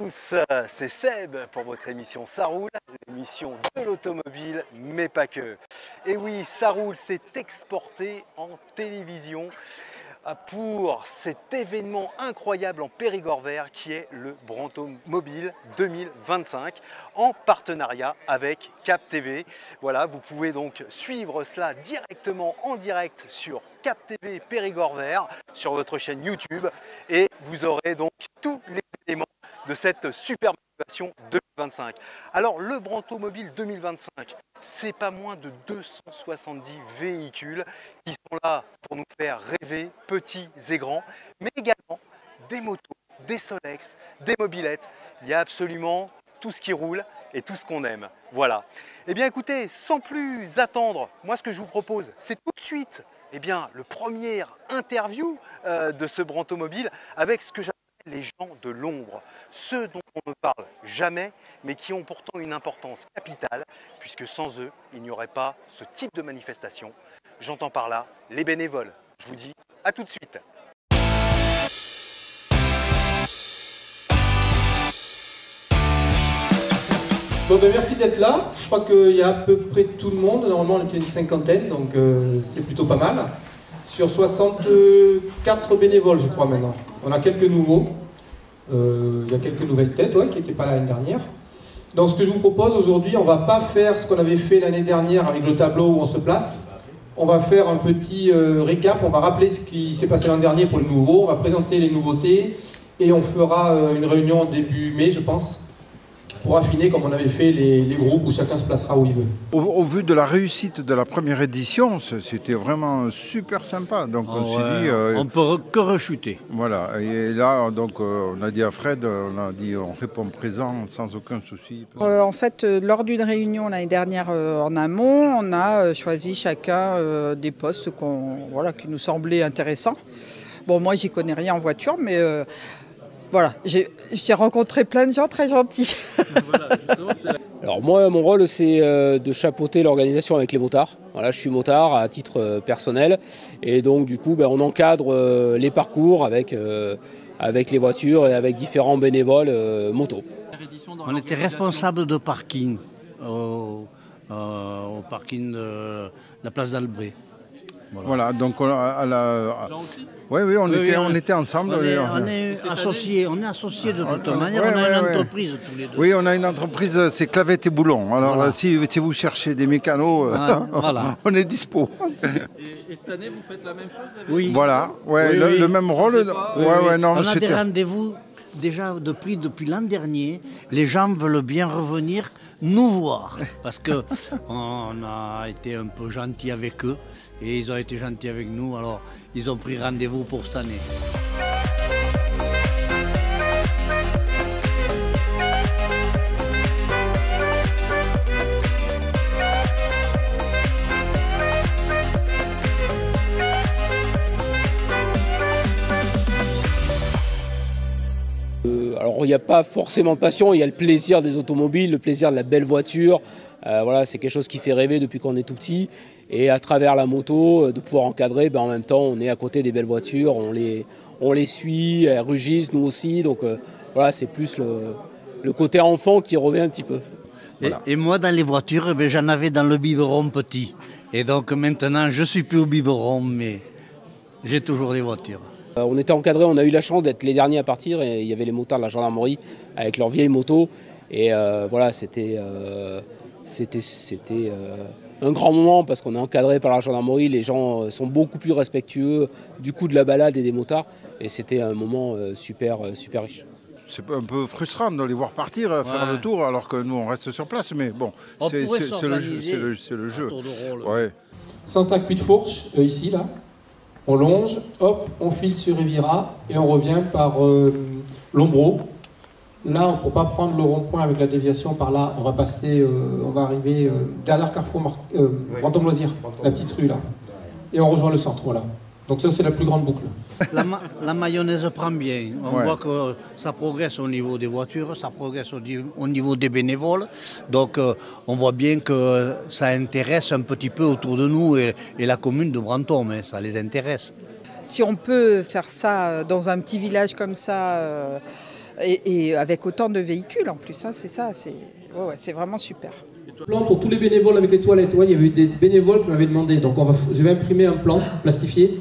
tous, c'est Seb pour votre émission Ça roule, l'émission de l'automobile, mais pas que. Et oui, Ça roule s'est exporté en télévision pour cet événement incroyable en Périgord vert qui est le Brantomobile 2025 en partenariat avec Cap TV. Voilà, vous pouvez donc suivre cela directement en direct sur Cap TV Périgord vert sur votre chaîne YouTube et vous aurez donc tous les éléments de cette super motivation 2025. Alors le Brantomobile 2025, c'est pas moins de 270 véhicules qui sont là pour nous faire rêver, petits et grands, mais également des motos, des Solex, des mobylettes. Il y a absolument tout ce qui roule et tout ce qu'on aime. Voilà. Eh bien écoutez, sans plus attendre, moi ce que je vous propose, c'est tout de suite le premier interview de ce Brantomobile avec ce que j'appelle les gens de l'ombre, ceux dont on ne parle jamais, mais qui ont pourtant une importance capitale, puisque sans eux, il n'y aurait pas ce type de manifestation. J'entends par là les bénévoles. Je vous dis à tout de suite. Bon ben merci d'être là. Je crois qu'il y a à peu près tout le monde. Normalement on était une cinquantaine, donc c'est plutôt pas mal. Sur 64 bénévoles, je crois maintenant. On a quelques nouveaux. Il y a quelques nouvelles têtes qui n'étaient pas là l'année dernière. Donc ce que je vous propose aujourd'hui, on ne va pas faire ce qu'on avait fait l'année dernière avec le tableau où on se place. On va faire un petit récap, on va rappeler ce qui s'est passé l'an dernier pour les nouveaux, on va présenter les nouveautés et on fera une réunion début mai, je pense, pour affiner comme on avait fait les groupes où chacun se placera où il veut. Au vu de la réussite de la première édition, c'était vraiment super sympa. Donc on s'est dit... on peut que rechuter. Voilà, et là donc, on a dit à Fred, on répond présent sans aucun souci. En fait, lors d'une réunion l'année dernière en amont, on a choisi chacun des postes qui nous semblaient intéressants. Bon, moi j'y connais rien en voiture, mais... Voilà, j'ai rencontré plein de gens très gentils. Alors moi, mon rôle, c'est de chapeauter l'organisation avec les motards. Voilà, je suis motard à titre personnel. Et donc, du coup, on encadre les parcours avec les voitures et avec différents bénévoles motos. On était responsable de parking au parking de la place d'Albret. Voilà, donc on était ensemble. On est associés de toute manière, on a une entreprise tous les deux. Oui, on a une entreprise, c'est Clavette et Boulon. Alors voilà. si vous cherchez des mécanos, voilà. On est dispo. Et cette année, vous faites la même chose? Oui. Voilà, le même rôle. On a des rendez-vous déjà depuis l'an dernier. Les gens veulent bien revenir nous voir parce qu'on a été un peu gentils avec eux. Et ils ont été gentils avec nous, alors ils ont pris rendez-vous pour cette année. Alors il n'y a pas forcément de passion, il y a le plaisir des automobiles, le plaisir de la belle voiture. Voilà, c'est quelque chose qui fait rêver depuis qu'on est tout petit. Et à travers la moto, de pouvoir encadrer, en même temps, on est à côté des belles voitures, on les suit, elles rugissent, nous aussi. Donc voilà, c'est plus le côté enfant qui revient un petit peu. Voilà. Et moi, dans les voitures, j'en avais dans le biberon petit. Et donc maintenant, je ne suis plus au biberon, mais j'ai toujours des voitures. On était encadrés, on a eu la chance d'être les derniers à partir. Et il y avait les motards de la gendarmerie avec leurs vieilles motos. Et voilà, c'était un grand moment parce qu'on est encadré par la gendarmerie, les gens sont beaucoup plus respectueux du coup de la balade et des motards et c'était un moment super riche. C'est un peu frustrant de les voir partir, faire le tour alors que nous on reste sur place, mais bon, c'est le jeu. Sans stack puis de fourche, ici là, on longe, hop, on file sur Riviera et on revient par Lombreau. Là, on ne peut pas prendre le rond-point avec la déviation par là. On va passer, on va arriver derrière Carrefour Brantôme Loisirs, la petite rue là. Et on rejoint le centre, voilà. Donc ça, c'est la plus grande boucle. La mayonnaise prend bien. On voit que ça progresse au niveau des voitures, ça progresse au niveau des bénévoles. Donc on voit bien que ça intéresse un petit peu autour de nous et la commune de Brantôme, ça les intéresse. Si on peut faire ça dans un petit village comme ça, et avec autant de véhicules en plus, hein, c'est ça, c'est vraiment super. Plan pour tous les bénévoles avec les toilettes. Ouais, il y avait eu des bénévoles qui m'avaient demandé, donc je vais imprimer un plan plastifié.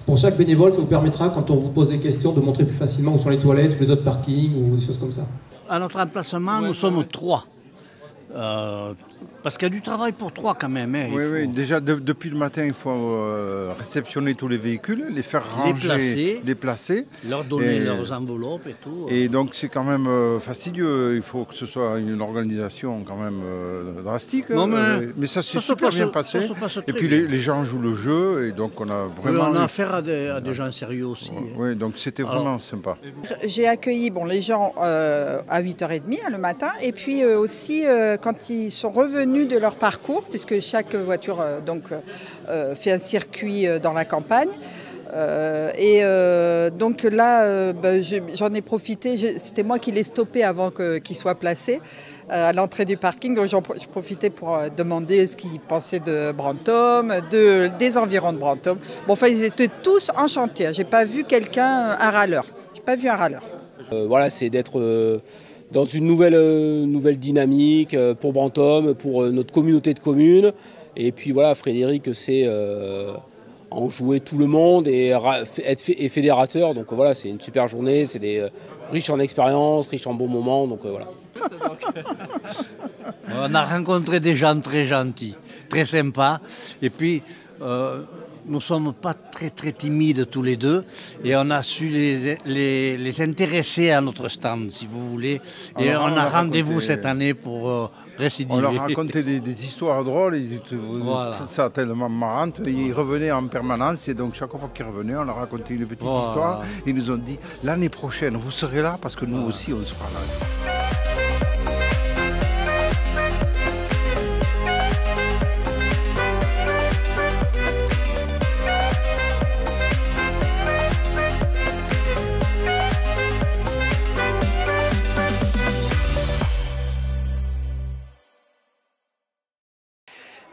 Pour chaque bénévole, ça vous permettra, quand on vous pose des questions, de montrer plus facilement où sont les toilettes, ou les autres parkings, ou des choses comme ça. À notre emplacement, nous sommes 3. Parce qu'il y a du travail pour 3 quand même. Hein, oui, déjà depuis le matin, il faut réceptionner tous les véhicules, les faire ranger, les placer, leur donner leurs enveloppes et tout. Et donc c'est quand même fastidieux, il faut que ce soit une organisation quand même drastique. Non, mais ça s'est super bien passé. Et puis les gens jouent le jeu, et donc on a vraiment... on a affaire à des gens sérieux aussi. Oui, donc c'était vraiment sympa. J'ai accueilli les gens à 8h30 le matin, et puis aussi quand ils sont revenus de leur parcours, puisque chaque voiture fait un circuit dans la campagne. Donc là, j'en ai profité, c'était moi qui l'ai stoppé avant qu'il soit placé à l'entrée du parking, donc j'ai profité pour demander ce qu'ils pensaient de Brantôme, des environs de Brantôme. Bon, enfin, ils étaient tous enchantés, j'ai pas vu quelqu'un, un râleur. J'ai pas vu un râleur. Voilà, c'est d'être dans une nouvelle dynamique pour Brantôme, pour notre communauté de communes. Et puis voilà, Frédéric, c'est enjouer tout le monde et être fédérateur. Donc voilà, c'est une super journée, c'est riche en expérience, riche en bons moments. Donc voilà. On a rencontré des gens très gentils, très sympas. Et puis, nous ne sommes pas très timides tous les deux. Et on a su les intéresser à notre stand, si vous voulez. Et alors, on a rendez-vous cette année pour récidiver. On leur racontait des histoires drôles. Ils étaient ça tellement marrantes. Ils revenaient en permanence. Et donc, chaque fois qu'ils revenaient, on leur racontait une petite histoire. Ils nous ont dit, l'année prochaine, vous serez là parce que nous aussi, on sera là.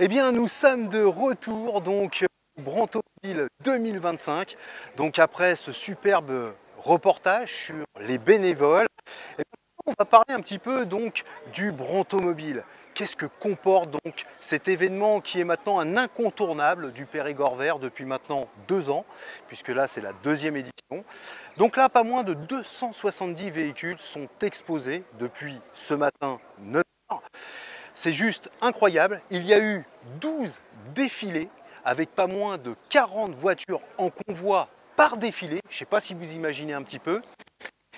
Eh bien, nous sommes de retour, donc, au Brantomobile 2025. Donc, après ce superbe reportage sur les bénévoles, on va parler un petit peu donc du Brantomobile. Qu'est-ce que comporte donc cet événement qui est maintenant un incontournable du Périgord vert depuis maintenant 2 ans, puisque là, c'est la 2e édition. Donc là, pas moins de 270 véhicules sont exposés depuis ce matin 9h. C'est juste incroyable, il y a eu 12 défilés avec pas moins de 40 voitures en convoi par défilé, je ne sais pas si vous imaginez un petit peu.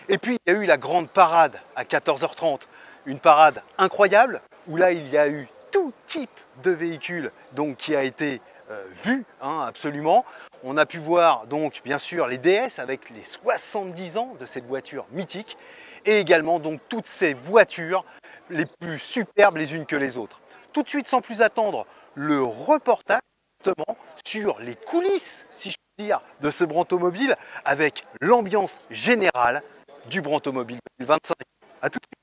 Et puis il y a eu la grande parade à 14h30, une parade incroyable où là il y a eu tout type de véhicules donc, qui a été vu absolument. On a pu voir donc bien sûr les DS avec les 70 ans de cette voiture mythique et également donc toutes ces voitures les plus superbes les unes que les autres. Tout de suite, sans plus attendre, le reportage justement sur les coulisses, si je puis dire, de ce Brantomobile avec l'ambiance générale du Brantomobile 2025. À tout de suite.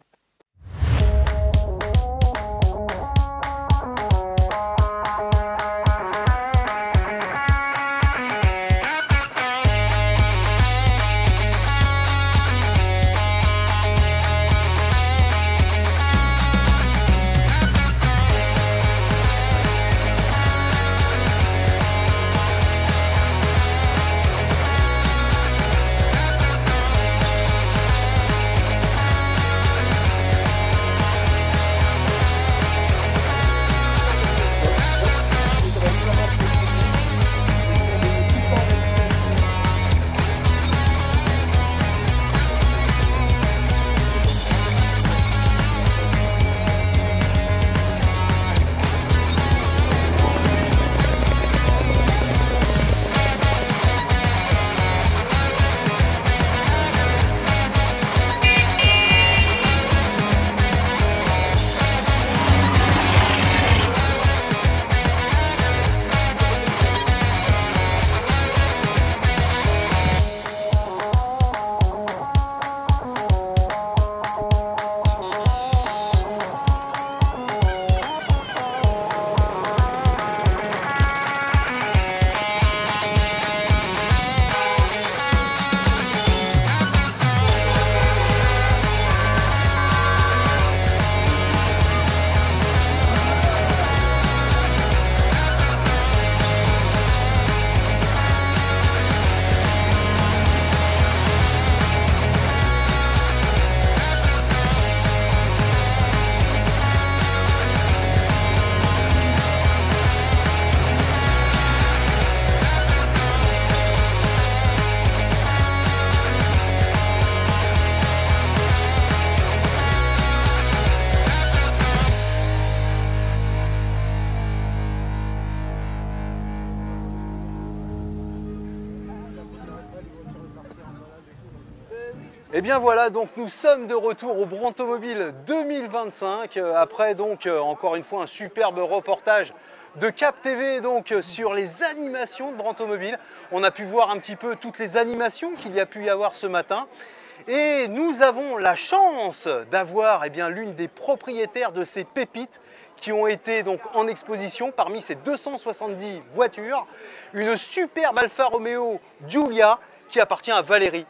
Et bien voilà, donc nous sommes de retour au Brantomobile 2025, après donc encore une fois un superbe reportage de Cap TV donc sur les animations de Brantomobile. On a pu voir un petit peu toutes les animations qu'il y a pu y avoir ce matin. Et nous avons la chance d'avoir l'une des propriétaires de ces pépites qui ont été donc en exposition parmi ces 270 voitures. Une superbe Alfa Romeo Giulia qui appartient à Valérie.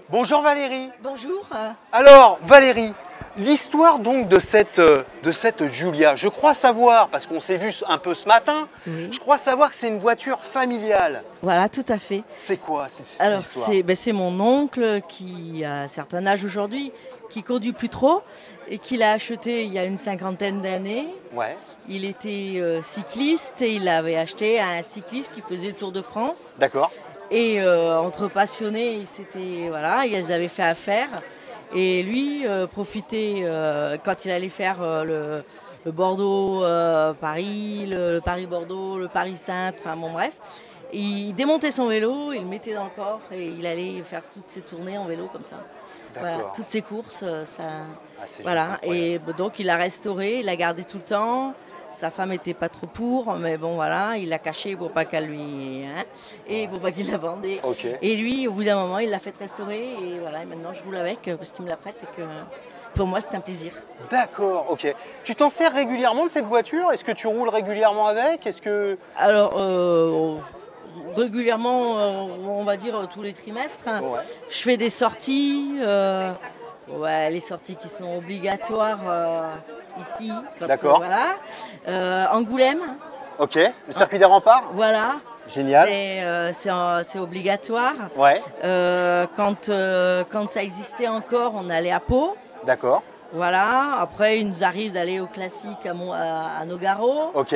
Bonjour Valérie. Bonjour. Alors Valérie, l'histoire donc de cette Giulia, je crois savoir, parce qu'on s'est vu un peu ce matin, oui. Je crois savoir que c'est une voiture familiale. Voilà, tout à fait. C'est quoi cette Alors histoire? c'est mon oncle qui a un certain âge aujourd'hui, qui conduit plus trop et qui l'a acheté il y a une 50aine d'années. Ouais. Il était cycliste et il avait acheté un cycliste qui faisait le Tour de France. D'accord. Et entre passionnés, ils avaient fait affaire. Et lui profitait quand il allait faire le Bordeaux-Paris, le Paris-Bordeaux, le Paris-Sainte, enfin bon bref. Il démontait son vélo, il le mettait dans le coffre et il allait faire toutes ses tournées en vélo comme ça. Voilà, toutes ses courses, voilà. Et donc il l'a restauré, il l'a gardé tout le temps. Sa femme n'était pas trop pour, mais bon voilà, il l'a caché pour pas qu'elle lui... et pour pas qu'il la vende. Okay. Et lui, au bout d'un moment, il l'a fait restaurer et voilà, et maintenant je roule avec parce qu'il me la prête et que pour moi c'est un plaisir. D'accord, ok. Tu t'en sers régulièrement de cette voiture? Est-ce que tu roules régulièrement avec? Alors, régulièrement, on va dire tous les trimestres. Ouais. Je fais des sorties, les sorties qui sont obligatoires ici. D'accord. Voilà. Angoulême. Ok, le circuit des remparts. Voilà. Génial. C'est obligatoire. Ouais. Quand ça existait encore, on allait à Pau. D'accord. Voilà. Après, il nous arrive d'aller au classique à Nogaro. Ok.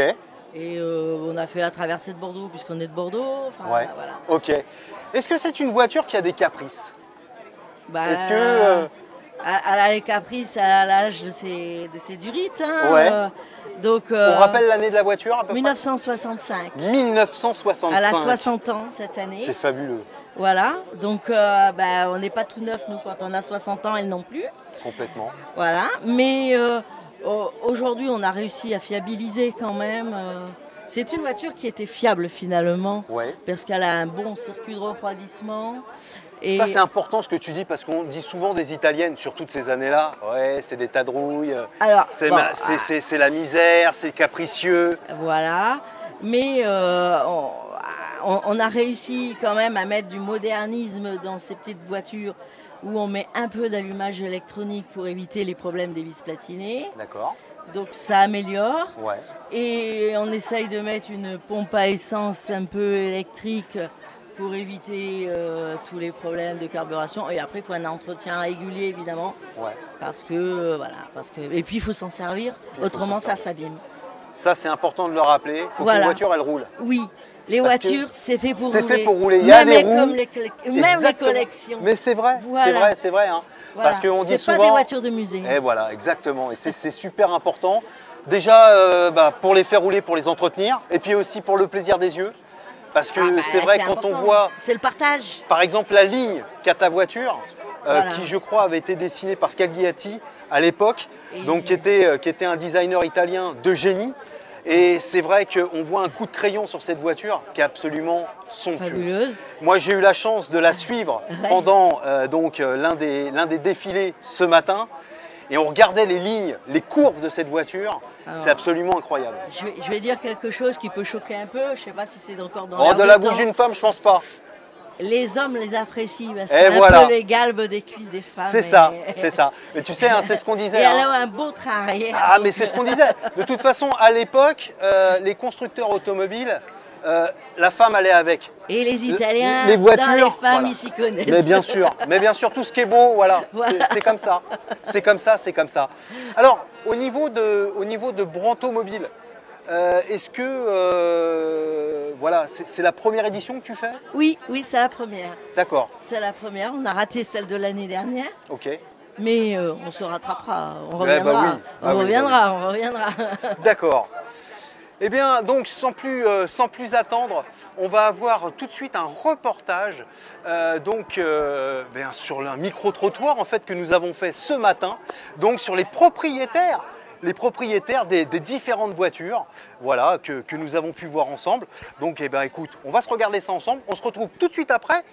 Et on a fait la traversée de Bordeaux puisqu'on est de Bordeaux. Enfin, ouais. Voilà. Ok. Est-ce que c'est une voiture qui a des caprices? Est-ce que elle a les caprices à l'âge de ses durites. Hein, ouais. On rappelle l'année de la voiture à peu 1965. 1965. Elle a 60 ans cette année. C'est fabuleux. Voilà. Donc on n'est pas tout neuf nous quand on a 60 ans, elle non plus. Complètement. Voilà. Mais aujourd'hui on a réussi à fiabiliser quand même. C'est une voiture qui était fiable finalement. Ouais. Parce qu'elle a un bon circuit de refroidissement. Et ça, c'est important ce que tu dis, parce qu'on dit souvent des Italiennes sur toutes ces années-là, ouais, c'est des tas de rouille, c'est la misère, c'est capricieux. Voilà, mais on a réussi quand même à mettre du modernisme dans ces petites voitures où on met un peu d'allumage électronique pour éviter les problèmes des vis platinées. D'accord. Donc ça améliore. Ouais. Et on essaye de mettre une pompe à essence un peu électrique pour éviter tous les problèmes de carburation. Et après, il faut un entretien régulier, évidemment. Ouais. Parce que, et puis, il faut s'en servir. Autrement, ça s'abîme. Ça, c'est important de le rappeler. Il faut qu'une voiture, elle roule. Oui. Les voitures, c'est fait pour rouler. C'est fait pour rouler. Il y a des roues. Même les collections. Mais c'est vrai, voilà. c'est vrai. Hein. Voilà. Parce qu'on dit souvent... C'est pas des voitures de musée. Et voilà, exactement. Et c'est super important. Déjà, pour les faire rouler, pour les entretenir. Et puis aussi pour le plaisir des yeux. Parce que c'est vrai, quand on voit... C'est le partage. Par exemple, la ligne qu'a ta voiture, qui je crois avait été dessinée par Scagliati à l'époque, donc qui était un designer italien de génie. Et c'est vrai qu'on voit un coup de crayon sur cette voiture qui est absolument somptueux. Fabuleuse. Moi, j'ai eu la chance de la suivre pendant l'un des défilés ce matin. Et on regardait les lignes, les courbes de cette voiture. C'est absolument incroyable. Je vais dire quelque chose qui peut choquer un peu. Je ne sais pas si c'est encore dans de la bouche d'une femme, je pense pas. Les hommes les apprécient. C'est un peu les galbes des cuisses des femmes. C'est ça, c'est ça. Mais tu sais, hein, c'est ce qu'on disait. Et elle a un beau train arrière. Ah, mais c'est ce qu'on disait. De toute façon, à l'époque, les constructeurs automobiles, la femme allait avec. Et les Italiens, les voitures, dans les femmes, ils s'y connaissent. Mais bien sûr, tout ce qui est beau, voilà. C'est comme ça. C'est comme ça, c'est comme ça. Alors, au niveau de Brantomobile, est-ce que c'est la première édition que tu fais? Oui, c'est la première. D'accord. C'est la première. On a raté celle de l'année dernière. Ok. Mais on se rattrapera. On reviendra. On reviendra. D'accord. Eh bien, donc, sans plus attendre, on va avoir tout de suite un reportage sur un micro-trottoir en fait, que nous avons fait ce matin, donc sur les propriétaires des différentes voitures, voilà, que nous avons pu voir ensemble. Donc, écoute, on va se regarder ça ensemble. On se retrouve tout de suite après.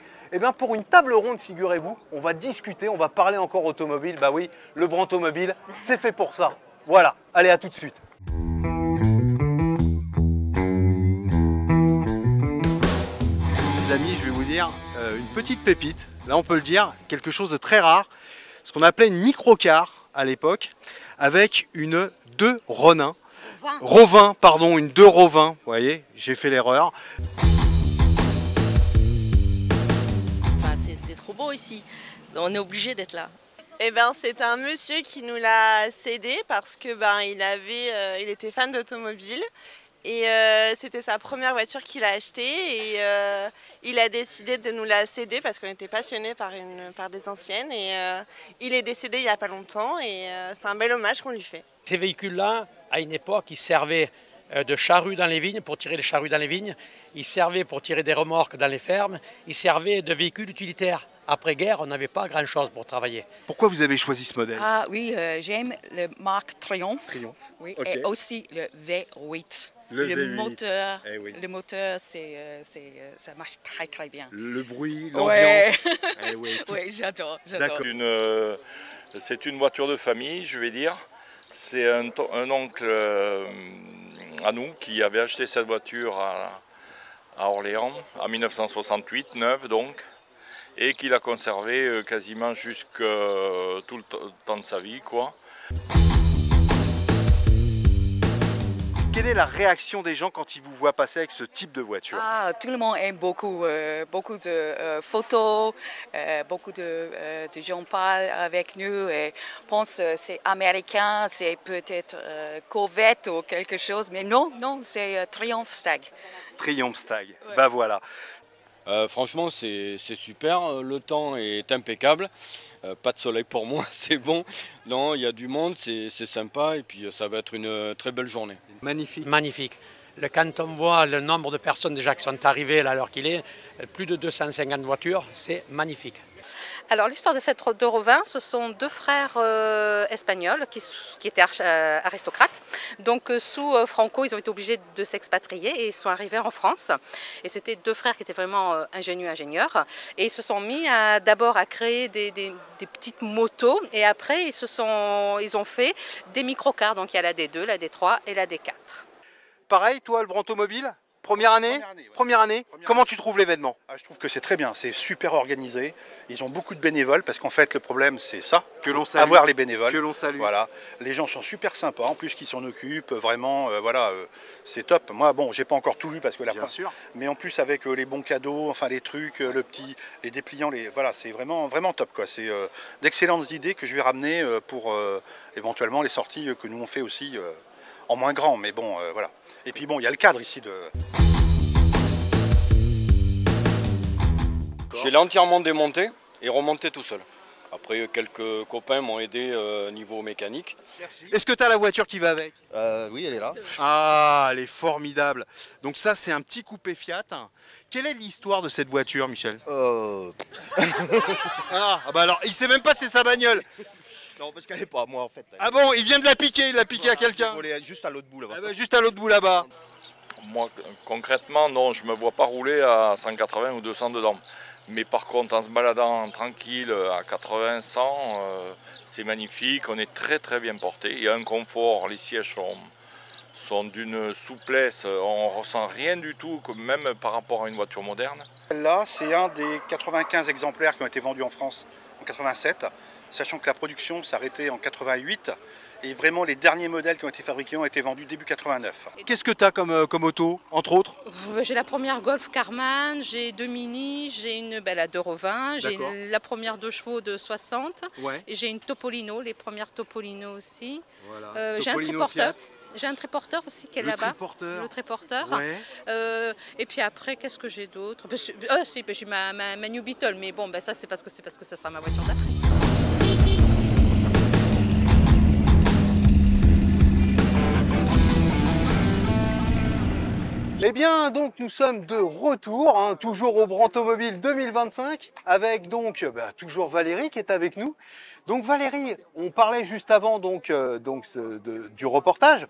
Pour une table ronde, figurez-vous, on va discuter, on va parler encore automobile. Bah oui, le Brantomobile, c'est fait pour ça. Voilà, allez, à tout de suite. Les amis, je vais vous dire une petite pépite, là on peut le dire, quelque chose de très rare, ce qu'on appelait une microcar à l'époque, avec une 2 Ronin. Rovin, pardon, une 2 Rovin, vous voyez, j'ai fait l'erreur. Enfin, c'est trop beau ici, on est obligé d'être là. Eh ben, c'est un monsieur qui nous l'a cédé parce que il était fan d'automobile. Et c'était sa première voiture qu'il a achetée et il a décidé de nous la céder parce qu'on était passionnés par des anciennes. Et il est décédé il n'y a pas longtemps et c'est un bel hommage qu'on lui fait. Ces véhicules-là, à une époque, ils servaient de charrues dans les vignes, pour tirer les charrues dans les vignes. Ils servaient pour tirer des remorques dans les fermes. Ils servaient de véhicules utilitaires. Après-guerre, on n'avait pas grand-chose pour travailler. Pourquoi vous avez choisi ce modèle? Ah oui, j'aime le marque Triumph. Triumph. Oui, Okay. Et aussi le V8. Le V8. Moteur, oui. Le moteur, ça marche très très bien. Le bruit, l'ambiance. Ouais. Oui, j'adore. C'est une voiture de famille, je vais dire. C'est un oncle à nous qui avait acheté cette voiture à Orléans en 1968, neuve donc, et qui l'a conservée quasiment jusque tout le temps de sa vie, quoi. Quelle est la réaction des gens quand ils vous voient passer avec ce type de voiture? Tout le monde aime beaucoup. Beaucoup de photos, beaucoup de gens parlent avec nous et pensent que c'est américain, c'est peut-être Corvette ou quelque chose, mais non, c'est Triumph Stag. Triumph Stag, ouais. Bah voilà. Franchement, c'est super, le temps est impeccable. Pas de soleil pour moi, c'est bon. Non, il y a du monde, c'est sympa et puis ça va être une très belle journée. Magnifique. Magnifique. Quand on voit le nombre de personnes déjà qui sont arrivées là, à l'heure qu'il est, plus de 250 voitures, c'est magnifique. Alors l'histoire de cette 2 Rovin, ce sont deux frères espagnols qui étaient aristocrates. Donc sous Franco, ils ont été obligés de s'expatrier et ils sont arrivés en France. Et c'était deux frères qui étaient vraiment ingénieurs. Et ils se sont mis d'abord à créer des petites motos et après ils ont fait des microcars. Donc il y a la D2, la D3 et la D4. Pareil, toi le Brantomobile? Première année. Première année. Comment tu trouves l'événement? Je trouve que c'est très bien, c'est super organisé. Ils ont beaucoup de bénévoles parce qu'en fait le problème c'est ça, que l'on salue. Avoir les bénévoles. Que l'on salue. Voilà. Les gens sont super sympas, en plus qu'ils s'en occupent, vraiment, c'est top. Moi bon, j'ai pas encore tout vu parce que Bien sûr. Mais en plus avec les bons cadeaux, enfin les trucs, les dépliants, voilà, c'est vraiment top quoi. C'est d'excellentes idées que je vais ramener pour éventuellement les sorties que nous on fait aussi en moins grand, mais bon voilà. Et puis bon, il y a le cadre ici de... Je l'ai entièrement démonté et remonté tout seul. Après, quelques copains m'ont aidé niveau mécanique. Est-ce que tu as la voiture qui va avec? Oui, elle est là. Ah, elle est formidable. Donc ça, c'est un petit coupé Fiat. Quelle est l'histoire de cette voiture, Michel? Ah, bah alors, il sait même pas c'est sa bagnole. Non, parce qu'elle n'est pas à moi en fait. Ah bon, il vient de la piquer, il l'a piqué à quelqu'un. Juste à l'autre bout là-bas. Ah bah, juste à l'autre bout là-bas. Moi, concrètement, non, je ne me vois pas rouler à 180 ou 200 dedans. Mais par contre, en se baladant tranquille à 80, 100, c'est magnifique, on est très très bien porté. Il y a un confort, les sièges sont d'une souplesse, on ne ressent rien du tout, même par rapport à une voiture moderne. Là, c'est un des 95 exemplaires qui ont été vendus en France en 87. Sachant que la production s'arrêtait en 88 et vraiment les derniers modèles qui ont été fabriqués ont été vendus début 89. Qu'est-ce que tu as comme auto, entre autres? J'ai la première Golf Karmann, j'ai deux Mini, j'ai la 2 Rovin, j'ai la première 2 chevaux de 60, ouais. Et j'ai une Topolino, les premières Topolino aussi. Voilà. J'ai un triporteur. J'ai un triporteur aussi qui est là-bas. Le triporteur. Ouais. Et puis après, qu'est-ce que j'ai d'autre? J'ai ma New Beetle, mais bon, ça c'est parce que ça sera ma voiture d'après. Eh bien, donc nous sommes de retour, hein, toujours au Brantomobile 2025, avec donc toujours Valérie qui est avec nous. Donc Valérie, on parlait juste avant du reportage,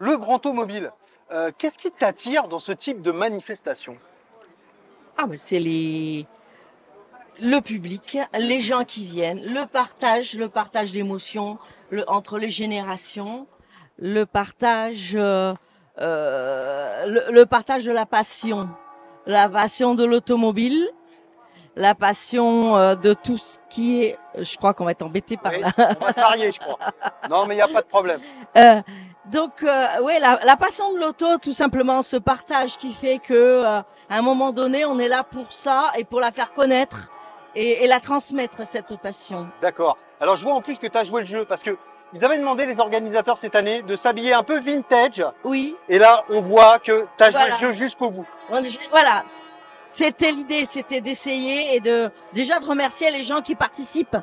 le Brantomobile. Qu'est-ce qui t'attire dans ce type de manifestation? C'est le public, les gens qui viennent, le partage d'émotions entre les générations, le partage de la passion de l'automobile, la passion de tout ce qui est... Je crois qu'on va être embêté par là. On va se marier, je crois. Non, mais il n'y a pas de problème. Oui, la passion de l'auto, tout simplement, ce partage qui fait que à un moment donné, on est là pour ça et pour la faire connaître et la transmettre, cette passion. D'accord. Alors, je vois en plus que tu as joué le jeu parce que ils avaient demandé, les organisateurs, cette année, de s'habiller un peu vintage. Oui. Et là, on voit que tu as joué le jeu jusqu'au bout. Voilà. C'était l'idée, c'était d'essayer et déjà de remercier les gens qui participent,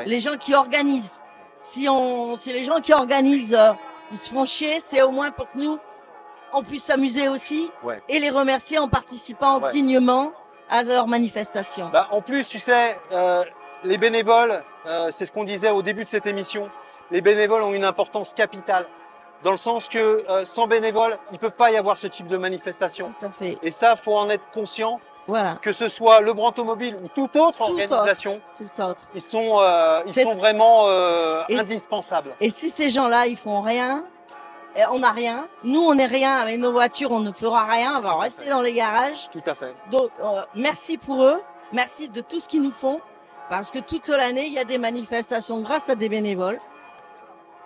les gens qui organisent. Si les gens qui organisent, ils se font chier, c'est au moins pour que nous, on puisse s'amuser aussi et les remercier en participant dignement à leur manifestation. En plus, tu sais, les bénévoles, c'est ce qu'on disait au début de cette émission, les bénévoles ont une importance capitale. Dans le sens que sans bénévoles, il ne peut pas y avoir ce type de manifestation. Tout à fait. Et ça, il faut en être conscient. Voilà. Que ce soit le Brantomobile ou toute autre organisation, ils sont vraiment indispensables. Et si ces gens-là, ils font rien, on n'a rien. Nous, on n'est rien. Avec nos voitures, on ne fera rien. On va rester dans les garages. Tout à fait. Donc, merci pour eux. Merci de tout ce qu'ils nous font. Parce que toute l'année, il y a des manifestations grâce à des bénévoles.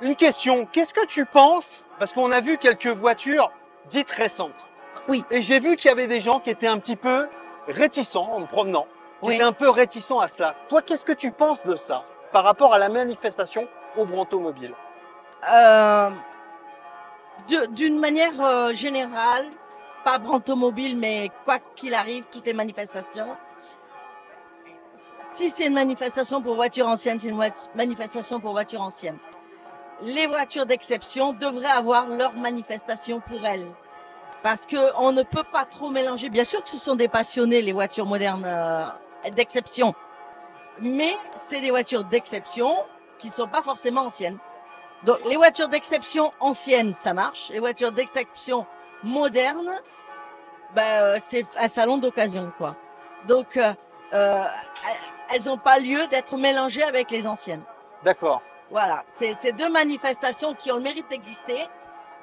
Une question, qu'est-ce que tu penses? Parce qu'on a vu quelques voitures dites récentes. Oui. Et j'ai vu qu'il y avait des gens qui étaient un petit peu réticents en me promenant, qui étaient un peu réticents à cela. Toi, qu'est-ce que tu penses de ça par rapport à la manifestation au Brantomobile? D'une manière générale, pas Brantomobile, mais quoi qu'il arrive, toutes les manifestations. Si c'est une manifestation pour voitures anciennes, c'est une manifestation pour voitures anciennes. Les voitures d'exception devraient avoir leur manifestation pour elles. Parce qu'on ne peut pas trop mélanger. Bien sûr que ce sont des passionnés, les voitures modernes d'exception. Mais c'est des voitures d'exception qui ne sont pas forcément anciennes. Donc les voitures d'exception anciennes, ça marche. Les voitures d'exception modernes, c'est un salon d'occasion, quoi. Donc elles n'ont pas lieu d'être mélangées avec les anciennes. D'accord. Voilà, c'est deux manifestations qui ont le mérite d'exister,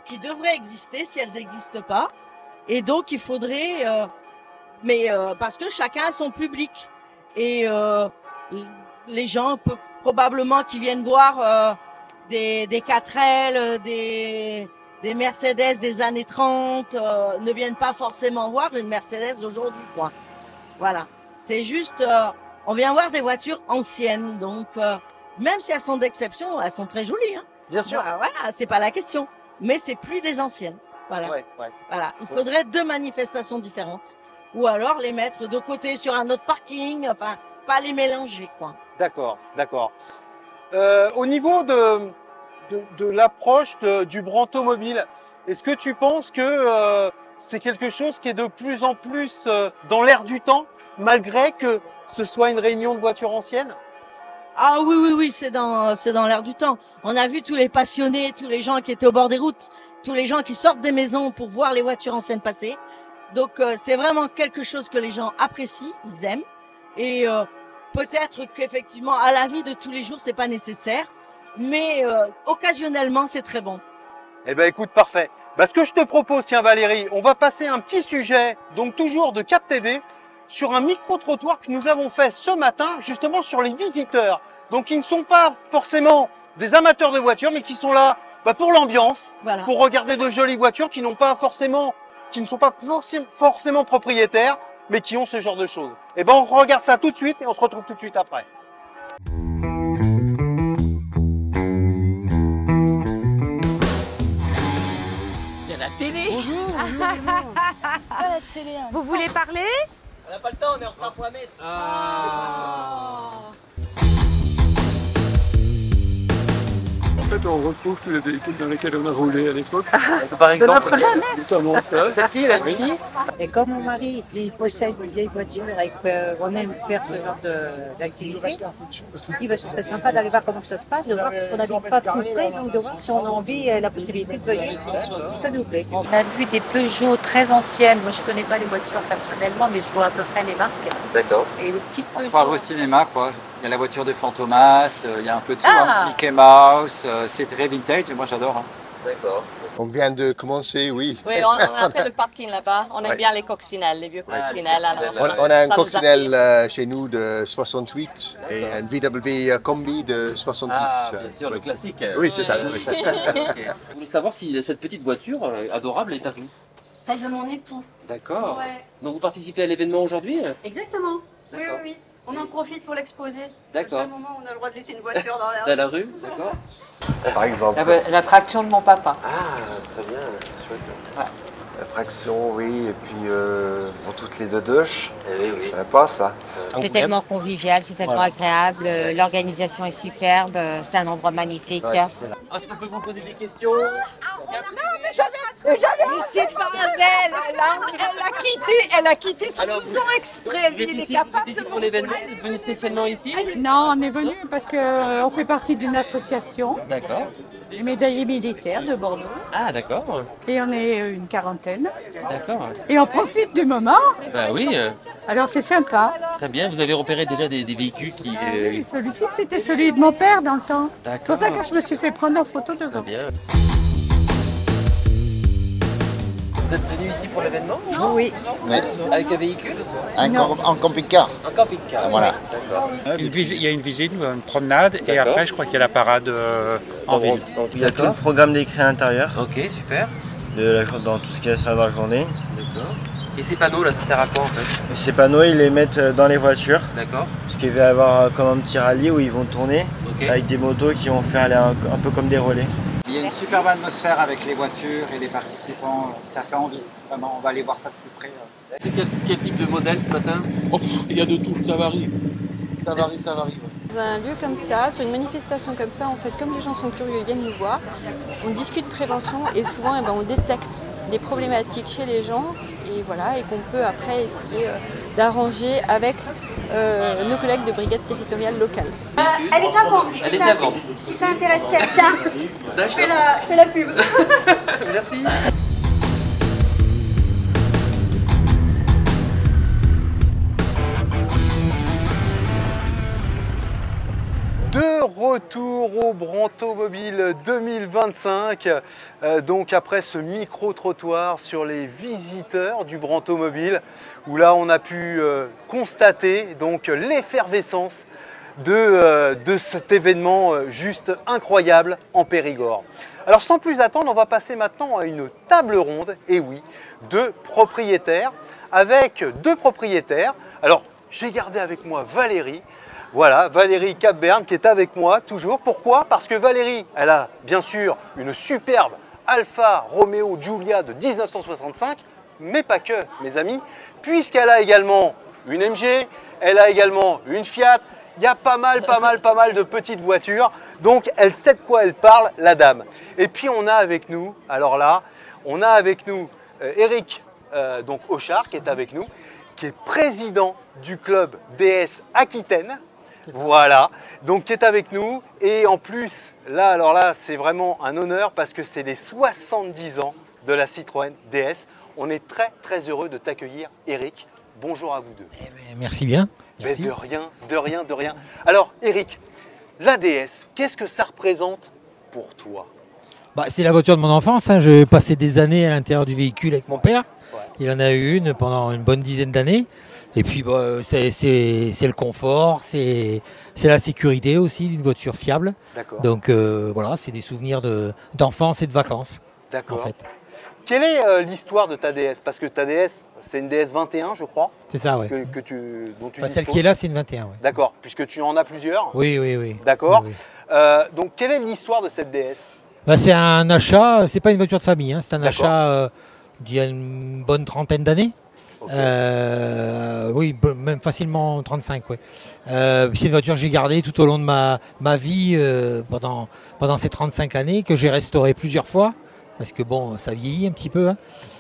qui devraient exister si elles n'existent pas. Et donc, il faudrait... parce que chacun a son public. Et les gens, probablement, qui viennent voir des 4L, des Mercedes des années 30, ne viennent pas forcément voir une Mercedes d'aujourd'hui, quoi. Voilà. C'est juste... on vient voir des voitures anciennes, donc... même si elles sont d'exception, elles sont très jolies. Hein. Bien sûr. Voilà, c'est pas la question. Mais c'est plus des anciennes. Voilà. Voilà. Il faudrait deux manifestations différentes. Ou alors les mettre de côté sur un autre parking. Enfin, pas les mélanger, quoi. D'accord, d'accord. Au niveau de l'approche du Brantomobile, est-ce que tu penses que c'est quelque chose qui est de plus en plus dans l'air du temps, malgré que ce soit une réunion de voitures anciennes? Ah oui, c'est dans l'air du temps. On a vu tous les passionnés, tous les gens qui étaient au bord des routes, tous les gens qui sortent des maisons pour voir les voitures anciennes passer. Donc c'est vraiment quelque chose que les gens apprécient, ils aiment. Et peut-être qu'effectivement, à la vie de tous les jours, c'est pas nécessaire. Mais occasionnellement, c'est très bon. Eh bien écoute, parfait. Ce que je te propose, tiens Valérie, on va passer un petit sujet, donc toujours de Cap TV, sur un micro-trottoir que nous avons fait ce matin, justement sur les visiteurs. Donc ils ne sont pas forcément des amateurs de voitures, mais qui sont là pour l'ambiance, pour regarder de jolies voitures qui ne sont pas forcément propriétaires, mais qui ont ce genre de choses. Et on regarde ça tout de suite et on se retrouve tout de suite après. Il y a la télé. Bonjour. La télé, hein. Vous voulez parler? On n'a pas le temps, on est en retard pour la messe. fait, on retrouve tous les véhicules dans lesquels on a roulé à l'époque. Par exemple, notre jeunesse. Celle-ci, la Mini. Et comme mon mari il possède une vieille voiture et qu'on aime faire ce genre d'activité, il dit ce serait sympa d'aller voir comment ça se passe, de voir parce qu'on n'habite pas tout près, donc de voir si on a envie et la possibilité de venir, si ça nous plaît. On a vu des Peugeot très anciennes. Moi, je ne connais pas les voitures personnellement, mais je vois à peu près les marques. D'accord. Et les petites On se Peugeot. parle au cinéma, quoi. Il y a la voiture de Fantomas, il y a un peu tout, Ah. hein. Mickey Mouse, c'est très vintage, moi j'adore. Hein. D'accord. On vient de commencer, oui. Oui, on a fait le parking là-bas. On aime Ouais. bien les coccinelles, les vieux coccinelles. alors On a un ça nous coccinelle chez nous de 68 et un VW Combi de 70. Ah, bien sûr, le classique. Oui, c'est ça. oui. Je voulais savoir si cette petite voiture adorable est à vous. Celle de mon époux. D'accord. Ouais. Donc vous participez à l'événement aujourd'hui? Exactement. Oui, D'accord. oui, oui. On en profite pour l'exposer. D'accord. C'est le seul moment où on a le droit de laisser une voiture dans la rue. Dans la rue, d'accord. Par exemple. L'attraction de mon papa. Ah, très bien. Chouette. Ouais. L'attraction, oui, et puis pour toutes les douches, oui, oui. c'est sympa ça. C'est tellement convivial, c'est tellement agréable, l'organisation est superbe, c'est un endroit magnifique. Est-ce qu'on peut vous poser des questions? Mais c'est pas elle. Elle a quitté son blouson exprès. Elle Vous êtes dit, il est ici, capable vous êtes ici pour l'événement? Vous êtes venu spécialement ici? Non, on est venu parce qu'on fait partie d'une association, D'accord. les médaillés militaires de Bordeaux, Ah, d'accord. et on est une quarantaine. D'accord. Et on profite du moment, Bah oui, alors c'est sympa. très bien. Vous avez repéré déjà des véhicules qui... Celui-ci, c'était celui de mon père dans le temps. C'est D'accord. pour ça que je me suis fait prendre en photo devant. Très bien. Vous êtes venu ici pour l'événement? Oui. Avec un véhicule? En camping-car. Un camping-car. Voilà. D'accord. Il y a une visite, une promenade, et D'accord. après je crois qu'il y a la parade en ville. Il y a tout le programme d'écrit à l'intérieur. Ok, super. Dans tout ce qu'il y a sur la journée. D'accord. Et ces panneaux là, ça sert à quoi en fait? Et ces panneaux, ils les mettent dans les voitures. D'accord. Parce qu'il va y avoir comme un petit rallye où ils vont tourner Ok. avec des motos qui vont faire un peu comme des relais. Il y a une superbe atmosphère avec les voitures et les participants, ça fait envie. Vraiment, on va aller voir ça de plus près. C'est quel type de modèle ce matin? Il y a de tout, ça varie. Ça varie, ça varie. Dans un lieu comme ça, sur une manifestation comme ça, en fait, comme les gens sont curieux et viennent nous voir, on discute prévention et souvent on détecte des problématiques chez les gens et voilà, et qu'on peut après essayer d'arranger avec nos collègues de brigade territoriale locale. Elle est à vendre. Elle est à vendre. Si ça intéresse quelqu'un, je fais la pub. Merci. De retour au Brantomobile 2025, donc après ce micro-trottoir sur les visiteurs du Brantomobile, où là on a pu constater donc l'effervescence de cet événement juste incroyable en Périgord. Alors sans plus attendre, on va passer maintenant à une table ronde, et oui, de propriétaires, avec deux propriétaires. Alors j'ai gardé avec moi Valérie. Voilà, Valérie Capberne qui est avec moi toujours. Pourquoi? Parce que Valérie, elle a bien sûr une superbe Alfa Romeo Giulia de 1965, mais pas que, mes amis, puisqu'elle a également une MG, elle a également une Fiat. Il y a pas mal de petites voitures, donc elle sait de quoi elle parle, la dame. Et puis on a avec nous, alors là, on a avec nous Eric donc Auchard qui est avec nous, qui est président du club DS Aquitaine. Voilà, donc qui est avec nous, et en plus, là, alors là, c'est vraiment un honneur parce que c'est les 70 ans de la Citroën DS. On est très heureux de t'accueillir, Eric. Bonjour à vous deux. Merci bien. Merci. Mais de rien. Alors, Eric, la DS, qu'est-ce que ça représente pour toi? C'est la voiture de mon enfance. Hein. J'ai passé des années à l'intérieur du véhicule avec mon père. Ouais. Il en a eu une pendant une bonne dizaine d'années. Et puis c'est le confort, c'est la sécurité aussi d'une voiture fiable. Donc voilà, c'est des souvenirs d'enfance et de vacances. D'accord. En fait. Quelle est l'histoire de ta DS? Parce que ta DS, c'est une DS 21, je crois. C'est ça, oui. Dont tu celle qui est là, c'est une 21. Ouais. D'accord, puisque tu en as plusieurs. Oui. D'accord. Oui. Donc quelle est l'histoire de cette DS? C'est un achat, c'est pas une voiture de famille, hein, c'est un achat d'il y a une bonne trentaine d'années. Okay. Oui, même facilement 35. Ouais. C'est une voiture que j'ai gardée tout au long de ma vie pendant ces 35 années, que j'ai restaurée plusieurs fois, parce que bon, ça vieillit un petit peu, hein,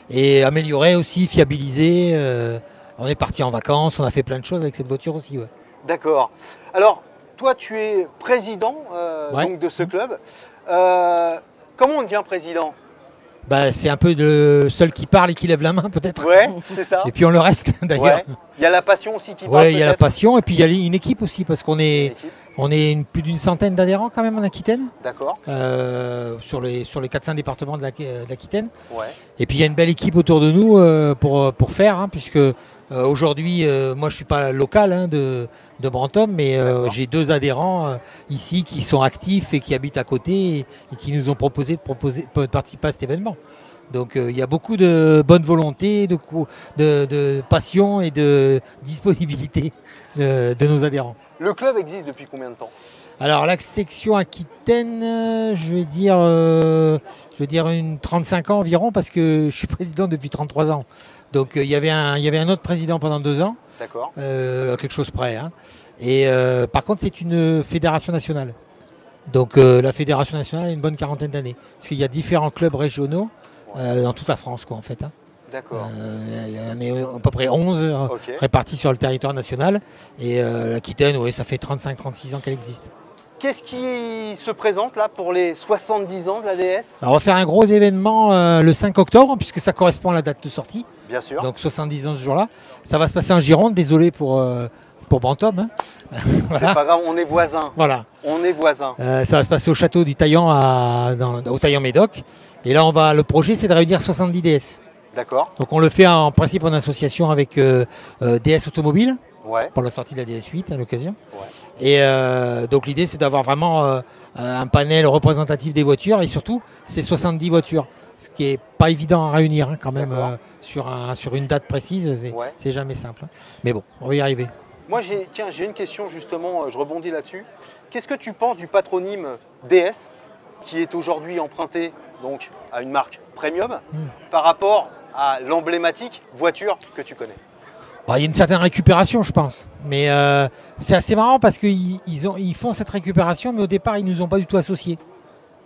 et améliorée aussi, fiabilisée. On est parti en vacances, on a fait plein de choses avec cette voiture aussi. Ouais. D'accord. Alors, toi, tu es président donc de ce club. Comment on devient président? Bah, c'est un peu le seul qui parle et qui lève la main peut-être. Ouais, c'est ça. Et puis on le reste d'ailleurs. Ouais. Il y a la passion aussi qui parle. Ouais, il y a la passion et puis il y a une équipe aussi parce qu'on est plus d'une centaine d'adhérents quand même en Aquitaine. D'accord. Sur les 400 départements de l'Aquitaine. Ouais. Et puis il y a une belle équipe autour de nous pour faire, hein, puisque aujourd'hui, moi je suis pas local hein, de Brantôme, mais j'ai 2 adhérents ici qui sont actifs et qui habitent à côté et qui nous ont proposé de participer à cet événement. Donc il y a beaucoup de bonne volonté, de passion et de disponibilité de nos adhérents. Le club existe depuis combien de temps? Alors la section Aquitaine, je vais dire une 35 ans environ parce que je suis président depuis 33 ans. Donc il y avait un autre président pendant 2 ans. D'accord. Quelque chose près. Hein. Et par contre c'est une fédération nationale. Donc la fédération nationale a une bonne quarantaine d'années. Parce qu'il y a différents clubs régionaux dans toute la France quoi en fait. Hein. D'accord. Il y en a à peu près 11 répartis sur le territoire national. Et l'Aquitaine, oui, ça fait 35-36 ans qu'elle existe. Qu'est-ce qui se présente là pour les 70 ans de l'ADS? Alors on va faire un gros événement le 5 octobre, puisque ça correspond à la date de sortie. Bien sûr. Donc 70 ans ce jour-là. Ça va se passer en Gironde, désolé pour Brantôme. Hein. Voilà. C'est pas grave, on est voisins. Voilà. On est voisins. Ça va se passer au château du Taillan, au Taillan-Médoc. Et là, le projet, c'est de réunir 70 DS. D'accord. Donc on le fait en principe en association avec DS Automobile. Ouais. Pour la sortie de la DS8 à l'occasion. Ouais. Et donc l'idée c'est d'avoir vraiment un panel représentatif des voitures et surtout c'est 70 voitures. Ce qui n'est pas évident à réunir hein, quand même sur une date précise, c'est jamais simple. Hein. Mais bon, on va y arriver. Moi j'ai une question justement, je rebondis là-dessus. Qu'est-ce que tu penses du patronyme DS qui est aujourd'hui emprunté donc, à une marque premium par rapport à l'emblématique voiture que tu connais? Il y a une certaine récupération, je pense. Mais c'est assez marrant parce qu'ils font cette récupération, mais au départ, ils ne nous ont pas du tout associés.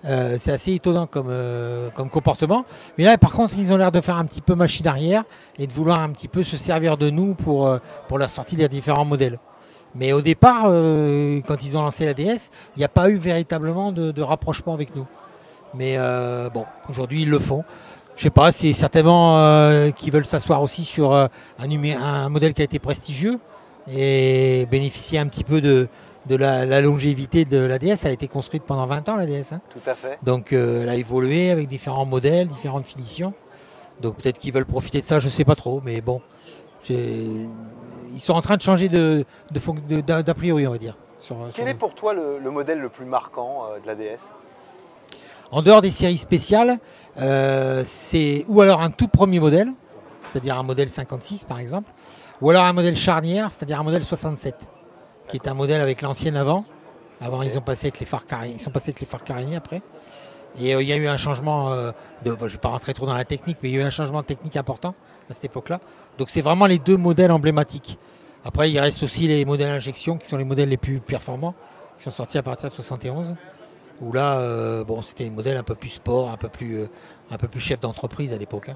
C'est assez étonnant comme comportement. Mais là, par contre, ils ont l'air de faire un petit peu machine arrière et de vouloir un petit peu se servir de nous pour la sortie des différents modèles. Mais au départ, quand ils ont lancé la DS, il n'y a pas eu véritablement de rapprochement avec nous. Mais bon, aujourd'hui, ils le font. Je sais pas, c'est certainement qu'ils veulent s'asseoir aussi sur un modèle qui a été prestigieux et bénéficier un petit peu de la longévité de la DS. Elle a été construite pendant 20 ans, la DS. Hein. Tout à fait. Donc elle a évolué avec différents modèles, différentes finitions. Donc peut-être qu'ils veulent profiter de ça, je ne sais pas trop. Mais bon, ils sont en train de changer d'a priori, on va dire. Quel est pour toi le modèle le plus marquant de la DS ? En dehors des séries spéciales, c'est ou alors un tout premier modèle, c'est-à-dire un modèle 56 par exemple, ou alors un modèle charnière, c'est-à-dire un modèle 67, qui est un modèle avec l'ancienne avant. Avant, ils sont passés avec les phares carénés après. Et il y a eu un changement, je ne vais pas rentrer trop dans la technique, mais il y a eu un changement technique important à cette époque-là. Donc c'est vraiment les deux modèles emblématiques. Après, il reste aussi les modèles injection, qui sont les modèles les plus performants, qui sont sortis à partir de 71. Où là, c'était un modèle un peu plus sport, un peu plus chef d'entreprise à l'époque. Hein.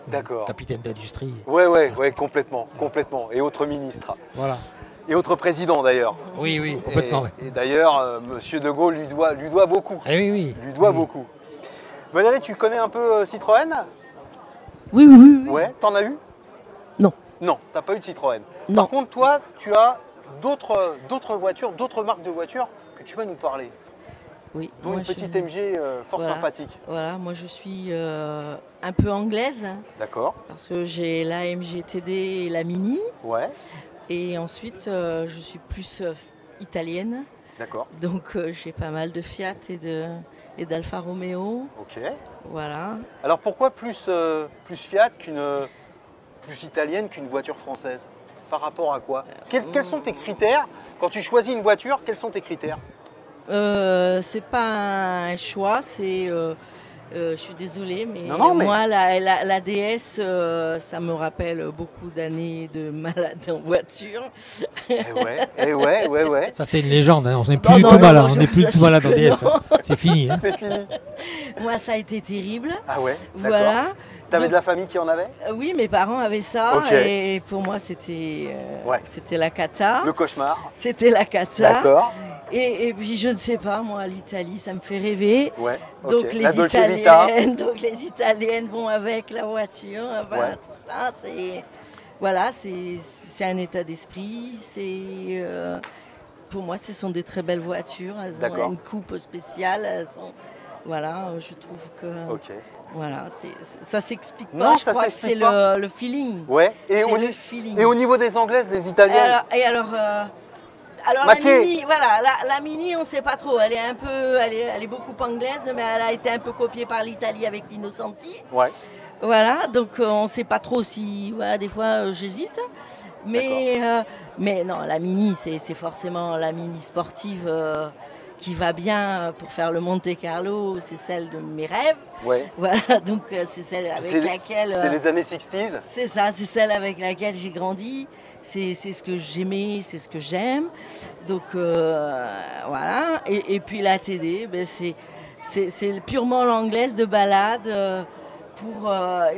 D'accord. Capitaine d'industrie. Ouais, complètement. Et autre ministre. Voilà. Et autre président d'ailleurs. Oui, complètement. Et d'ailleurs, Monsieur de Gaulle lui doit beaucoup. Oui. Lui doit beaucoup. Valérie, tu connais un peu Citroën ? Oui. Ouais, t'en as eu ? Non. Non, t'as pas eu de Citroën. Non. Par contre, toi, tu as d'autres voitures, d'autres marques de voitures que tu vas nous parler. Oui. Dont une petite MG fort sympathique. Voilà, moi je suis un peu anglaise. D'accord. Parce que j'ai la MG TD et la Mini. Ouais. Et ensuite, je suis plus italienne. D'accord. Donc j'ai pas mal de Fiat et d'Alfa Romeo. Ok. Voilà. Alors pourquoi plus Fiat plus italienne qu'une voiture française? Par rapport à quoi? Quels sont tes critères? Quand tu choisis une voiture, quels sont tes critères? C'est pas un choix, c'est Je suis désolée, mais, Non, mais... moi, la DS, ça me rappelle beaucoup d'années de malade en voiture. Ouais. Ça, c'est une légende, hein. On n'est plus du tout malade, on n'est plus du tout malade en DS. Hein. C'est fini. Hein. C'est fini. Moi, ça a été terrible. Ah ouais, voilà. T'avais de la famille qui en avait? Oui, mes parents avaient ça, okay. Et pour moi, c'était la cata. Le cauchemar. C'était la cata. D'accord. Et puis, je ne sais pas, moi, l'Italie, ça me fait rêver. Ouais. Donc, okay. les Italiennes vont avec la voiture. Enfin, tout ça, c'est... Voilà, c'est un état d'esprit. Pour moi, ce sont des très belles voitures. Elles ont une coupe spéciale. Elles sont... Voilà, je trouve que... Ok. Voilà, ça s'explique pas. Non, je crois que c'est le feeling. Ouais. Et au niveau des Anglaises, les Italiennes. Alors la Mini, voilà, la Mini, on ne sait pas trop. Elle est beaucoup anglaise, mais elle a été un peu copiée par l'Italie avec l'Innocenti. Ouais. Voilà, donc on ne sait pas trop si, voilà, des fois j'hésite. Mais non, la Mini, c'est forcément la Mini sportive. Qui va bien pour faire le Monte Carlo, c'est celle de mes rêves. Ouais. Voilà, donc c'est celle avec laquelle... C'est les années 60s. C'est ça, c'est celle avec laquelle j'ai grandi. C'est ce que j'aimais, c'est ce que j'aime. Donc voilà. Et puis la TD, ben, c'est purement l'anglaise de balade.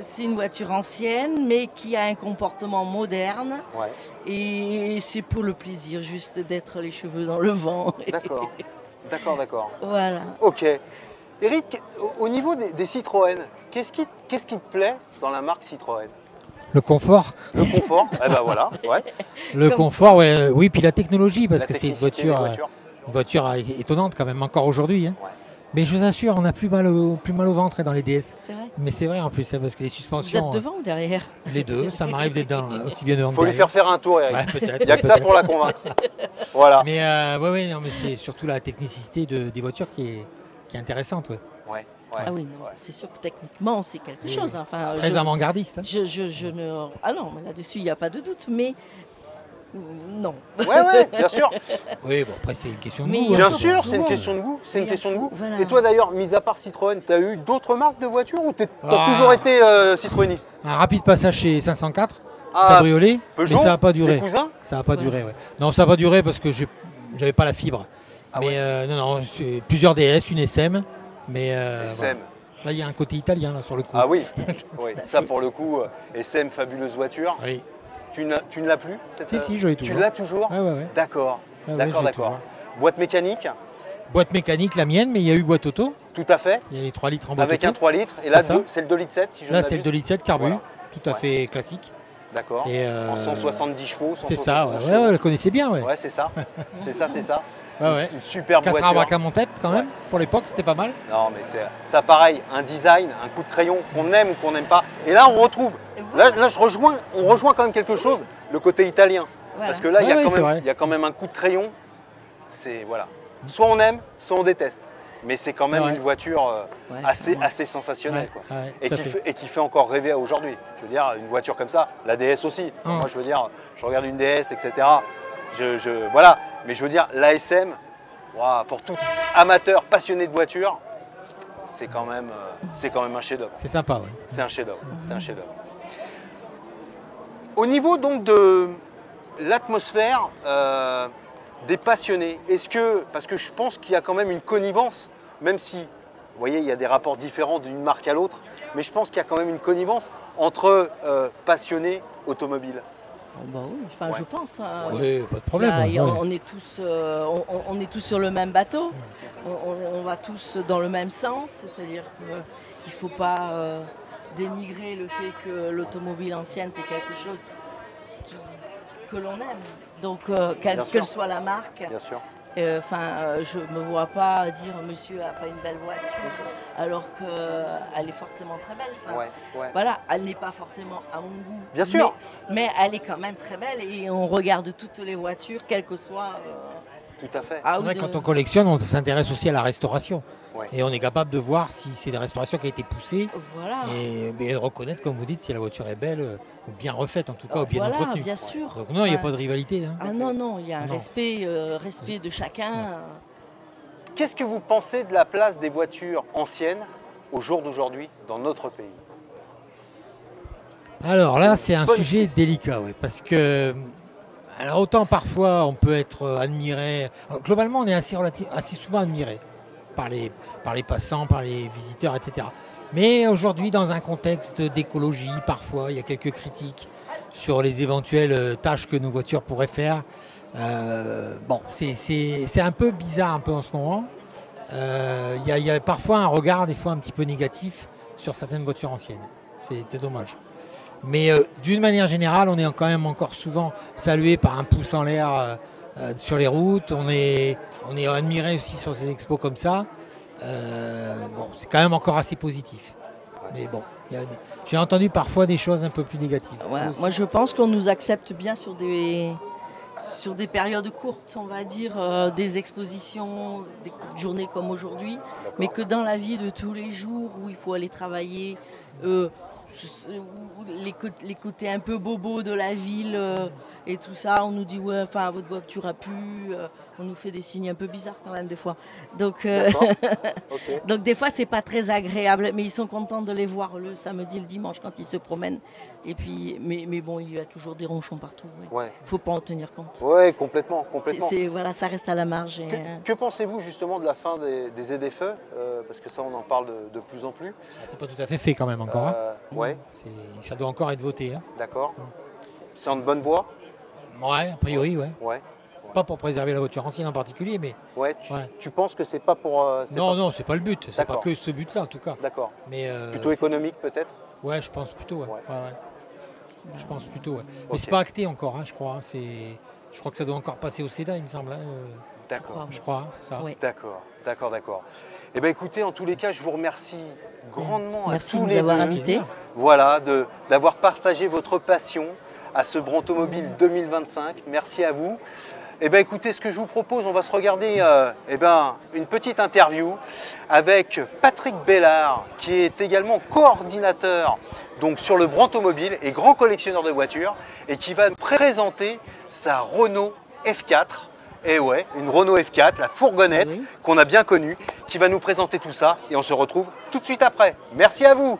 C'est une voiture ancienne, mais qui a un comportement moderne. Ouais. Et c'est pour le plaisir juste d'être les cheveux dans le vent. D'accord. D'accord. Voilà. Ok. Eric, au niveau des Citroën, qu'est-ce qui te plaît dans la marque Citroën? Le confort. Le confort, eh ben voilà. Ouais. Le confort, ouais, oui, puis la technologie, parce que c'est une voiture étonnante quand même, encore aujourd'hui. Hein. Ouais. Mais je vous assure, on a plus mal au ventre dans les DS. C'est vrai. Mais c'est vrai en plus, parce que les suspensions... Vous êtes devant ou derrière? Les deux, ça m'arrive d'être aussi bien devant que derrière. Faut lui faire faire un tour, Eric. Ouais, peut-être. Il n'y a que ça pour la convaincre. Voilà. Mais non, mais c'est surtout la technicité des voitures qui est intéressante. Ouais. Ah oui, c'est sûr que techniquement, c'est quelque chose. Oui. Enfin, très avant-gardiste. Hein. Ah non, mais là-dessus, il n'y a pas de doute. Mais non. Ouais, bien sûr. Oui, bon, après, c'est une question de goût. Bien sûr, c'est une question de goût. C'est une question de goût. Voilà. Et toi, d'ailleurs, mis à part Citroën, tu as eu d'autres marques de voitures ou tu as toujours été citroëniste? Un rapide passage chez 504, cabriolet, Peugeot, mais ça n'a pas duré. Ça n'a pas duré, ouais. Non, ça n'a pas duré parce que j'avais pas la fibre. Mais non, plusieurs DS, une SM. Mais SM. Voilà. Là, il y a un côté italien là, sur le coup. Ah oui, ça pour le coup, SM, fabuleuse voiture. Oui. Tu ne l'as plus Si, je l'ai toujours. Tu l'as toujours? Ouais. D'accord. D'accord. Boîte mécanique? Boîte mécanique, la mienne, mais il y a eu boîte auto. Tout à fait. Il y a les 3 litres en boîte avec auto. Un 3 litres. Et là, c'est le 2 litres 7 si je ne m'abuse. Là, c'est le 2 litres 7 carbu, tout à fait classique. D'accord. En 170 chevaux. C'est ça, ouais, vous le connaissez bien. Ouais, c'est ça. C'est ça. Ouais. Une superbe 4 voiture. 4 arbres à mon-tête quand même, pour l'époque c'était pas mal. Non mais c'est ça pareil, un design, un coup de crayon qu'on aime ou qu'on n'aime pas. Et là on retrouve, là on rejoint quand même quelque chose, le côté italien. Voilà. Parce que là il y a quand même un coup de crayon, c'est voilà. Soit on aime, soit on déteste. Mais c'est quand même une voiture assez sensationnelle. Quoi. Et qui fait encore rêver à aujourd'hui. Je veux dire, une voiture comme ça, la DS aussi. Moi je veux dire, je regarde une DS, etc. Voilà, mais je veux dire, l'ASM, pour tout amateur passionné de voiture, c'est quand même un chef-d'œuvre. C'est sympa, oui. C'est un chef-d'œuvre. Au niveau donc de l'atmosphère des passionnés, parce que je pense qu'il y a quand même une connivence, même si, vous voyez, il y a des rapports différents d'une marque à l'autre, mais je pense qu'il y a quand même une connivence entre passionnés automobiles. Bah oui, je pense. Oui, pas de problème. On est tous sur le même bateau. On va tous dans le même sens. C'est-à-dire qu'il ne faut pas dénigrer le fait que l'automobile ancienne, c'est quelque chose que l'on aime. Donc, quelle soit la marque. Bien sûr. Je ne me vois pas dire monsieur après une belle voiture alors qu'elle est forcément très belle. Voilà, elle n'est pas forcément à mon goût. Bien sûr. Mais elle est quand même très belle et on regarde toutes les voitures, quelles que soient. Tout à fait. C'est vrai, quand on collectionne, on s'intéresse aussi à la restauration. Et on est capable de voir si c'est des restaurations qui ont été poussées et de reconnaître, comme vous dites, si la voiture est belle ou bien refaite en tout cas, ou bien entretenue. Bien sûr. Donc non, il n'y a pas de rivalité. Hein. Ah non, il y a un respect de chacun. Qu'est-ce que vous pensez de la place des voitures anciennes au jour d'aujourd'hui dans notre pays? Alors là, c'est un sujet délicat, ouais, parce que alors autant parfois on peut être admiré, globalement on est assez souvent admiré par les passants, par les visiteurs, etc. Mais aujourd'hui, dans un contexte d'écologie, parfois il y a quelques critiques sur les éventuelles tâches que nos voitures pourraient faire. Bon, c'est un peu bizarre un peu en ce moment. Il y a parfois un regard, des fois un petit peu négatif sur certaines voitures anciennes. C'est dommage. Mais d'une manière générale, on est quand même encore souvent salué par un pouce en l'air sur les routes. On est admiré aussi sur ces expos comme ça. Bon, c'est quand même encore assez positif. Mais bon, j'ai entendu parfois des choses un peu plus négatives. Ouais, moi, je pense qu'on nous accepte bien sur des périodes courtes, on va dire, des expositions, des journées comme aujourd'hui, mais que dans la vie de tous les jours où il faut aller travailler, les côtés un peu bobos de la ville et tout ça, on nous dit ouais, enfin votre voiture a pu, on nous fait des signes un peu bizarres quand même des fois. Donc, okay. Donc des fois c'est pas très agréable, mais ils sont contents de les voir le samedi, le dimanche quand ils se promènent. Et puis, mais bon, il y a toujours des ronchons partout. Ouais. Faut pas en tenir compte. Ouais, complètement. Voilà, ça reste à la marge. Et, que pensez-vous justement de la fin des ZFE parce que ça, on en parle de plus en plus. C'est pas tout à fait quand même encore. Ouais. Ça doit encore être voté. Hein. D'accord. C'est en bonne voie? Ouais, a priori, ouais. Ouais. Pas pour préserver la voiture ancienne en particulier, mais... Ouais, tu penses que c'est pas pour... non, c'est pas le but. C'est pas que ce but-là, en tout cas. D'accord. Mais plutôt économique, peut-être? Ouais, je pense plutôt, ouais. Je pense plutôt, ouais. Mais c'est pas acté encore, hein, je crois. Je crois que ça doit encore passer au Sénat, il me semble. D'accord. Je crois, c'est ça. Oui. D'accord. Eh bien, écoutez, en tous les cas, je vous remercie grandement à tous les deux. Merci de nous avoir invités. Voilà, d'avoir partagé votre passion à ce Brantomobile 2025. Merci à vous. Eh bien, écoutez, ce que je vous propose, on va se regarder une petite interview avec Patrick Bellard, qui est également coordinateur donc, sur le Brantomobile et grand collectionneur de voitures, et qui va nous présenter sa Renault F4. Et ouais, une Renault F4, la fourgonnette qu'on a bien connue, qui va nous présenter tout ça, et on se retrouve tout de suite après. Merci à vous.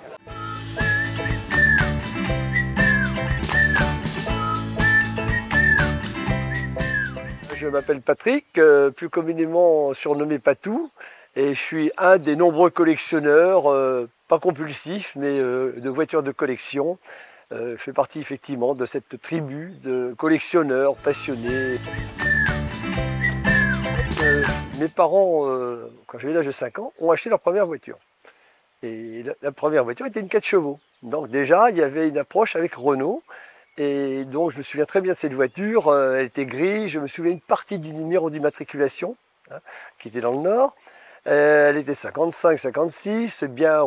Je m'appelle Patrick, plus communément surnommé Patou, et je suis un des nombreux collectionneurs, pas compulsifs, mais de voitures de collection. Je fais partie effectivement de cette tribu de collectionneurs passionnés. Mes parents, quand j'avais l'âge de 5 ans, ont acheté leur première voiture. Et la première voiture était une 4 chevaux. Donc déjà, il y avait une approche avec Renault. Et donc je me souviens très bien de cette voiture, elle était grise, je me souviens une partie du numéro d'immatriculation, qui était dans le Nord. Elle était 55-56, bien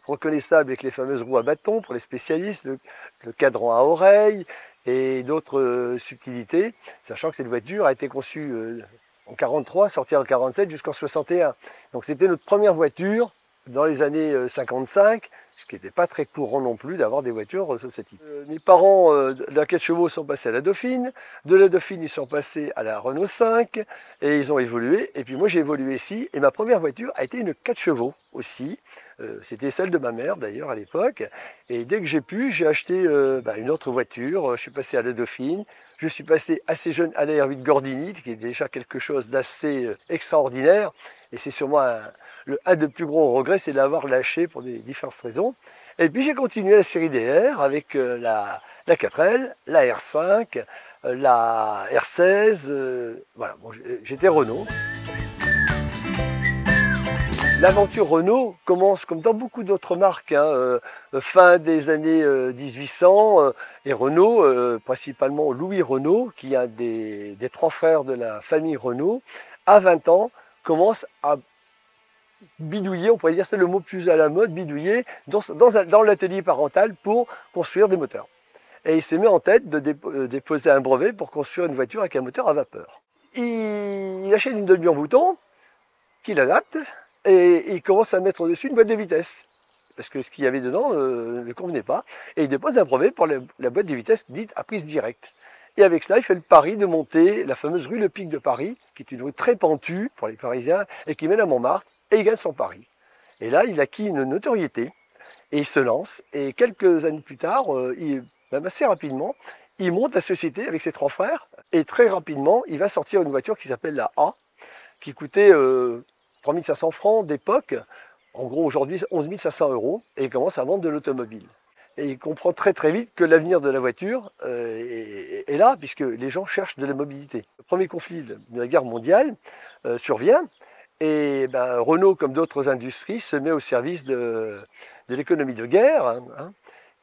reconnaissable avec les fameuses roues à bâton pour les spécialistes, le cadran à oreille et d'autres subtilités, sachant que cette voiture a été conçue en 43, sortie en 47 jusqu'en 61. Donc c'était notre première voiture dans les années 55, ce qui n'était pas très courant non plus d'avoir des voitures de ce type. Mes parents de la 4 chevaux sont passés à la Dauphine, de la Dauphine ils sont passés à la Renault 5 et ils ont évolué, et puis moi j'ai évolué ici et ma première voiture a été une 4 chevaux aussi, c'était celle de ma mère d'ailleurs à l'époque, et dès que j'ai pu j'ai acheté une autre voiture, je suis passé à la Dauphine, je suis passé assez jeune à la R8 Gordini qui est déjà quelque chose d'assez extraordinaire, et c'est sûrement un des plus gros regrets, c'est de l'avoir lâché pour des différentes raisons. Et puis j'ai continué la série DR avec la 4L, la R5, la R16, voilà, bon, j'étais Renault. L'aventure Renault commence comme dans beaucoup d'autres marques, fin des années 1800, et Renault, principalement Louis Renault, qui est un des 3 frères de la famille Renault, à 20 ans, commence à bidouiller, on pourrait dire c'est le mot plus à la mode, bidouiller dans l'atelier parental pour construire des moteurs. Et il se met en tête de déposer un brevet pour construire une voiture avec un moteur à vapeur. Il achète une demi en bouton qu'il adapte et il commence à mettre dessus une boîte de vitesse. Parce que ce qu'il y avait dedans ne convenait pas. Et il dépose un brevet pour la boîte de vitesse dite à prise directe. Et avec cela, il fait le pari de monter la fameuse rue Le Pic de Paris, qui est une rue très pentue pour les Parisiens et qui mène à Montmartre. Et il gagne son pari. Et là, il acquit une notoriété et il se lance. Et quelques années plus tard, même assez rapidement, il monte la société avec ses 3 frères. Et très rapidement, il va sortir une voiture qui s'appelle la A, qui coûtait 3 500 francs d'époque. En gros, aujourd'hui, 11 500 €. Et il commence à vendre de l'automobile. Et il comprend très vite que l'avenir de la voiture est là, puisque les gens cherchent de la mobilité. Le premier conflit de la guerre mondiale survient, et Renault, comme d'autres industries, se met au service de l'économie de guerre,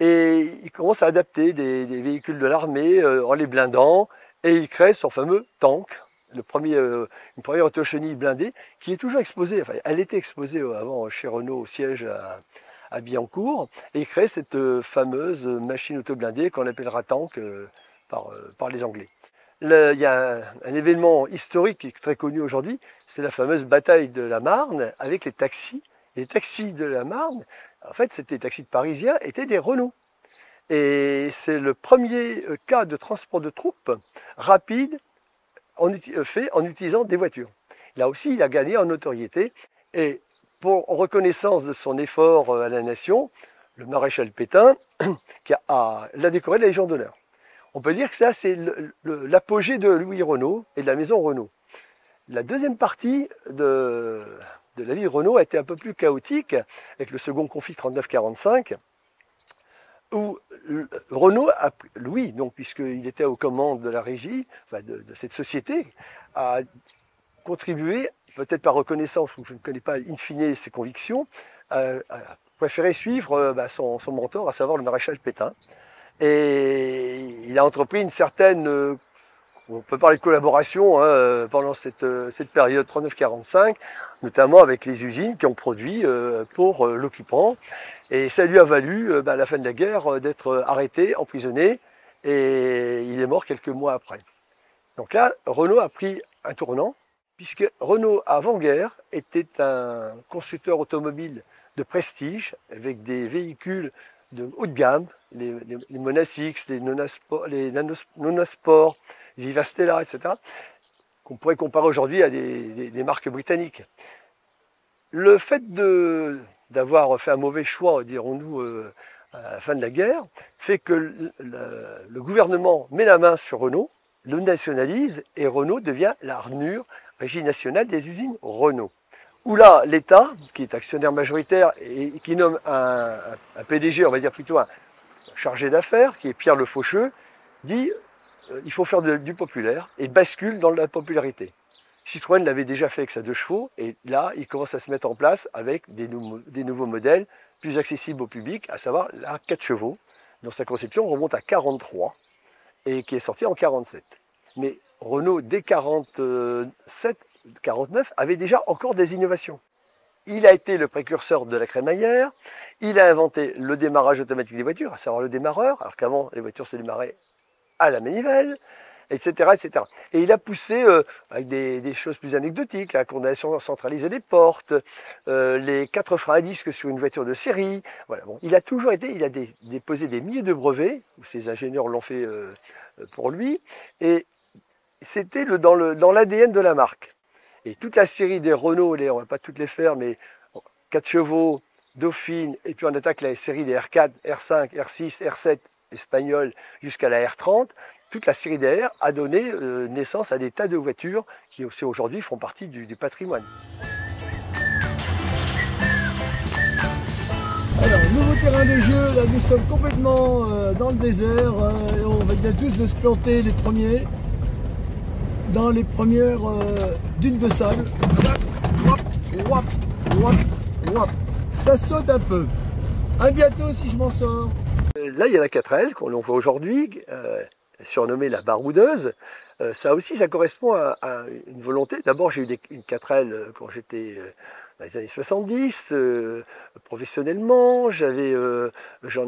et il commence à adapter des véhicules de l'armée en les blindant, et il crée son fameux tank, une première autochenille blindée, qui est toujours exposée, enfin elle était exposée avant chez Renault au siège à Billancourt, et il crée cette fameuse machine auto-blindée qu'on appellera tank par les Anglais. Il y a un événement historique qui est très connu aujourd'hui, c'est la fameuse bataille de la Marne avec les taxis. Les taxis de la Marne, en fait, c'était des taxis de Parisiens, étaient des Renault. Et c'est le premier cas de transport de troupes rapide fait en utilisant des voitures. Là aussi, il a gagné en notoriété. Et pour reconnaissance de son effort à la nation, le maréchal Pétain l'a décoré de la Légion d'honneur. On peut dire que ça, c'est l'apogée de Louis Renault et de la maison Renault. La deuxième partie de la vie de Renault a été un peu plus chaotique, avec le second conflit 39-45, où Louis, donc, puisqu'il était aux commandes de la régie, enfin de cette société, a contribué, peut-être par reconnaissance, ou je ne connais pas in fine ses convictions, a préféré suivre son mentor, à savoir le maréchal Pétain. Et il a entrepris une certaine, on peut parler de collaboration pendant cette période 39-45, notamment avec les usines qui ont produit pour l'occupant. Et ça lui a valu, à la fin de la guerre, d'être arrêté, emprisonné, et il est mort quelques mois après. Donc là, Renault a pris un tournant, puisque Renault, avant-guerre, était un constructeur automobile de prestige, avec des véhicules de haut de gamme, les Monasix, les Nonasport, Vivastella, etc., qu'on pourrait comparer aujourd'hui à des marques britanniques. Le fait d'avoir fait un mauvais choix, dirons-nous, à la fin de la guerre, fait que le gouvernement met la main sur Renault, le nationalise, et Renault devient l'armure régie nationale des usines Renault. Où là, l'État, qui est actionnaire majoritaire et qui nomme un PDG, on va dire plutôt un chargé d'affaires, qui est Pierre Le Faucheux, dit il faut faire du populaire et bascule dans la popularité. Citroën l'avait déjà fait avec sa 2 chevaux, et là, il commence à se mettre en place avec des nouveaux modèles plus accessibles au public, à savoir la 4 chevaux, dont sa conception remonte à 43 et qui est sortie en 47. Mais Renault, dès 49, avait déjà encore des innovations. Il a été le précurseur de la crémaillère, il a inventé le démarrage automatique des voitures, à savoir le démarreur, alors qu'avant les voitures se démarraient à la manivelle, etc. etc. Et il a poussé avec des choses plus anecdotiques, la condamnation centralisée des portes, les 4 freins à disque sur une voiture de série. Voilà, bon. Il a toujours été, il a déposé des milliers de brevets, où ses ingénieurs l'ont fait pour lui, et c'était dans l'ADN de la marque. Et toute la série des Renault, on ne va pas toutes les faire, mais 4 chevaux, Dauphine, et puis on attaque la série des R4, R5, R6, R7 espagnols jusqu'à la R30, toute la série des R a donné naissance à des tas de voitures qui aussi aujourd'hui font partie du patrimoine. Alors, nouveau terrain de jeu, là nous sommes complètement dans le désert, et on vient tous de se planter les premiers. Dans les premières dunes de sable. Ça saute un peu. À bientôt si je m'en sors. Là, il y a la 4L qu'on voit aujourd'hui, surnommée la baroudeuse. Ça aussi, ça correspond à une volonté. D'abord, j'ai eu une 4L quand j'étais dans les années 70, professionnellement, j'en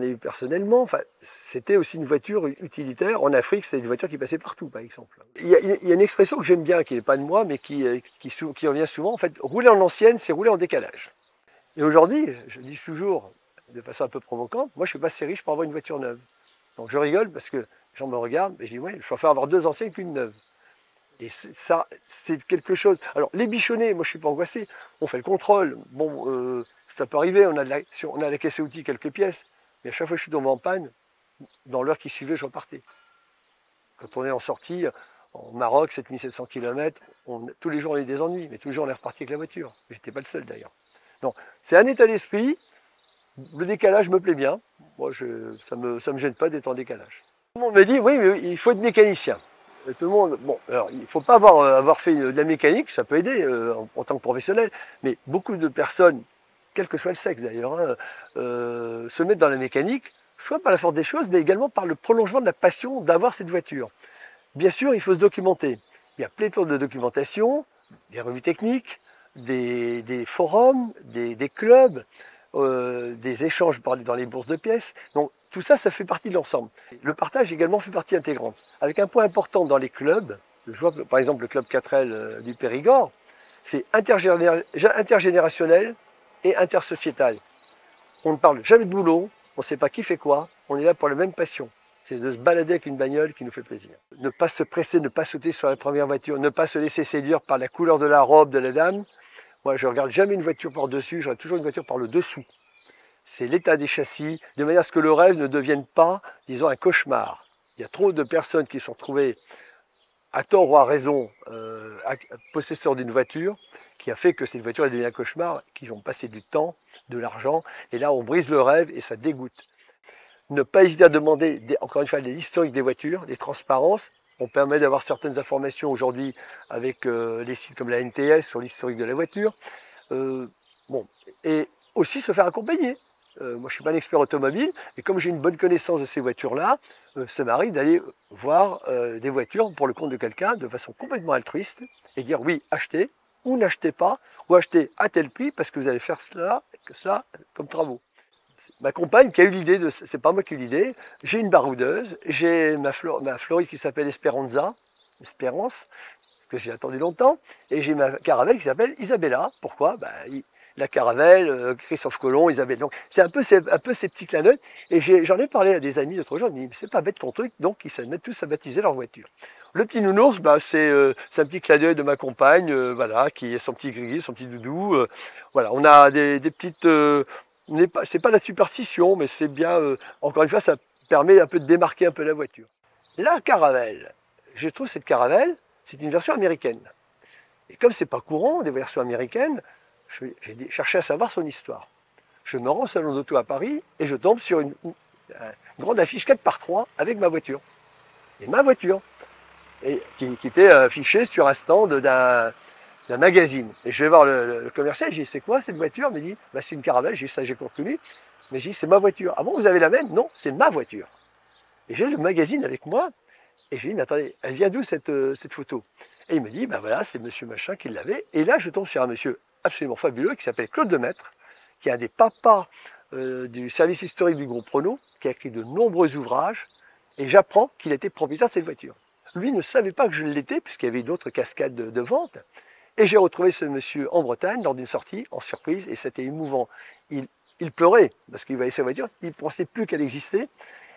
ai eu personnellement. Enfin, c'était aussi une voiture utilitaire. En Afrique, c'était une voiture qui passait partout, par exemple. Il y a une expression que j'aime bien, qui n'est pas de moi, mais qui revient souvent. En fait, rouler en ancienne, c'est rouler en décalage. Et aujourd'hui, je dis toujours, de façon un peu provocante, moi, je ne suis pas assez riche pour avoir une voiture neuve. Donc, je rigole parce que les gens me regardent, et je dis, ouais, je préfère avoir 2 anciennes qu'une neuve. Et ça, c'est quelque chose. Alors, les bichonnets, moi je ne suis pas angoissé, on fait le contrôle. Bon, ça peut arriver, on a la caisse à outils, quelques pièces, mais à chaque fois que je suis tombé en panne, dans l'heure qui suivait, je repartais. Quand on est en sortie, en Maroc, 7700 km, tous les jours on a eu des ennuis, mais tous les jours on est reparti avec la voiture. J'étais pas le seul d'ailleurs. Non, c'est un état d'esprit. Le décalage me plaît bien. Moi, ça me gêne pas d'être en décalage. Tout le monde me dit, oui, mais il faut être mécanicien. Et tout le monde, bon, alors, il ne faut pas avoir fait de la mécanique, ça peut aider en tant que professionnel, mais beaucoup de personnes, quel que soit le sexe d'ailleurs, hein, se mettent dans la mécanique, soit par la force des choses, mais également par le prolongement de la passion d'avoir cette voiture. Bien sûr, il faut se documenter. Il y a pléthore de documentation, des revues techniques, des forums, des clubs, des échanges dans les bourses de pièces. Donc tout ça, ça fait partie de l'ensemble. Le partage également fait partie intégrante. Avec un point important dans les clubs, je vois par exemple le club 4L du Périgord, c'est intergénérationnel et intersociétal. On ne parle jamais de boulot, on ne sait pas qui fait quoi, on est là pour la même passion. C'est de se balader avec une bagnole qui nous fait plaisir. Ne pas se presser, ne pas sauter sur la première voiture, ne pas se laisser séduire par la couleur de la robe de la dame. Moi, je ne regarde jamais une voiture par-dessus, je regarde toujours une voiture par le dessous. C'est l'état des châssis, de manière à ce que le rêve ne devienne pas, disons, un cauchemar. Il y a trop de personnes qui sont retrouvées, à tort ou à raison, possesseurs d'une voiture, qui a fait que cette voiture est devenue un cauchemar, qui ont passé du temps, de l'argent, et là on brise le rêve et ça dégoûte. Ne pas hésiter à demander, encore une fois, l'historique des voitures, les transparences. On permet d'avoir certaines informations aujourd'hui avec les sites comme la NTS sur l'historique de la voiture. Bon, et aussi se faire accompagner. Moi, je ne suis pas un expert automobile, mais comme j'ai une bonne connaissance de ces voitures-là, ça m'arrive d'aller voir des voitures pour le compte de quelqu'un de façon complètement altruiste et dire oui, achetez ou n'achetez pas, ou achetez à tel prix parce que vous allez faire cela comme travaux. Ma compagne qui a eu l'idée, c'est pas moi qui ai eu l'idée, j'ai une baroudeuse, j'ai ma Floride qui s'appelle Espérance, que j'ai attendu longtemps, et j'ai ma Caravelle qui s'appelle Isabella. Pourquoi? La Caravelle, Christophe Colomb, Isabelle. Donc c'est un peu ces petits clins d'œil. Et j'en ai parlé à des amis l'autre jour, ils me disent, mais c'est pas bête ton truc, donc ils se mettent tous à baptiser leur voiture. Le petit nounours, c'est un petit clin d'œil de ma compagne, voilà, qui est son petit gris, son petit doudou. Voilà, on a des petites... c'est pas la superstition, mais c'est bien, encore une fois, ça permet un peu de démarquer un peu la voiture. La Caravelle, je trouve cette Caravelle, c'est une version américaine. Et comme c'est pas courant des versions américaines, j'ai cherché à savoir son histoire. Je me rends au salon d'auto à Paris et je tombe sur une grande affiche 4x3 avec ma voiture. Et ma voiture, qui était affichée sur un stand d'un magazine. Et je vais voir le commercial, je dis c'est quoi cette voiture? Il me dit c'est une Caravelle, j'ai ça j'ai conclu. Mais je dis c'est ma voiture. Ah bon, vous avez la même? Non, c'est ma voiture. Et j'ai le magazine avec moi et je lui dis mais attendez, elle vient d'où cette photo? Et il me dit voilà, c'est monsieur machin qui l'avait. Et là je tombe sur un monsieur absolument fabuleux qui s'appelle Claude Lemaître, qui est un des papas du service historique du groupe Renault, qui a écrit de nombreux ouvrages et j'apprends qu'il était propriétaire de cette voiture. Lui ne savait pas que je l'étais puisqu'il y avait d'autres cascades de vente. Et j'ai retrouvé ce monsieur en Bretagne lors d'une sortie, en surprise, et c'était émouvant. Il pleurait, parce qu'il voyait sa voiture, il ne pensait plus qu'elle existait,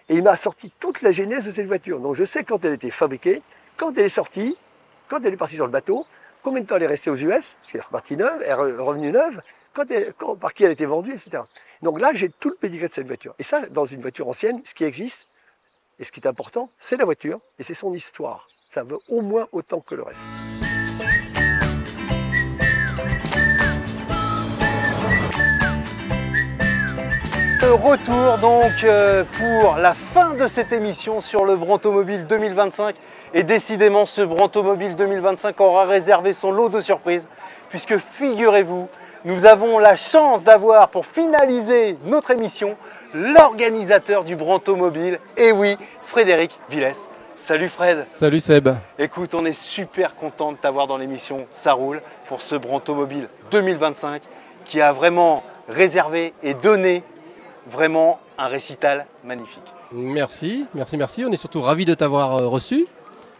et il m'a sorti toute la genèse de cette voiture. Donc je sais quand elle était fabriquée, quand elle est sortie, quand elle est partie sur le bateau, combien de temps elle est restée aux US, parce qu'elle est repartie neuve, elle est revenue neuve, par qui elle a été vendue, etc. Donc là, j'ai tout le pédigré de cette voiture. Et ça, dans une voiture ancienne, ce qui existe, et ce qui est important, c'est la voiture, et c'est son histoire. Ça vaut au moins autant que le reste. Retour donc pour la fin de cette émission sur le Brantomobile 2025 et décidément ce Brantomobile 2025 aura réservé son lot de surprises puisque figurez-vous, nous avons la chance d'avoir pour finaliser notre émission l'organisateur du Brantomobile, et oui, Frédéric Villès. Salut Fred. Salut Seb. Écoute, on est super content de t'avoir dans l'émission Ça roule pour ce Brantomobile 2025 qui a vraiment réservé et donné vraiment un récital magnifique. Merci. On est surtout ravis de t'avoir reçu.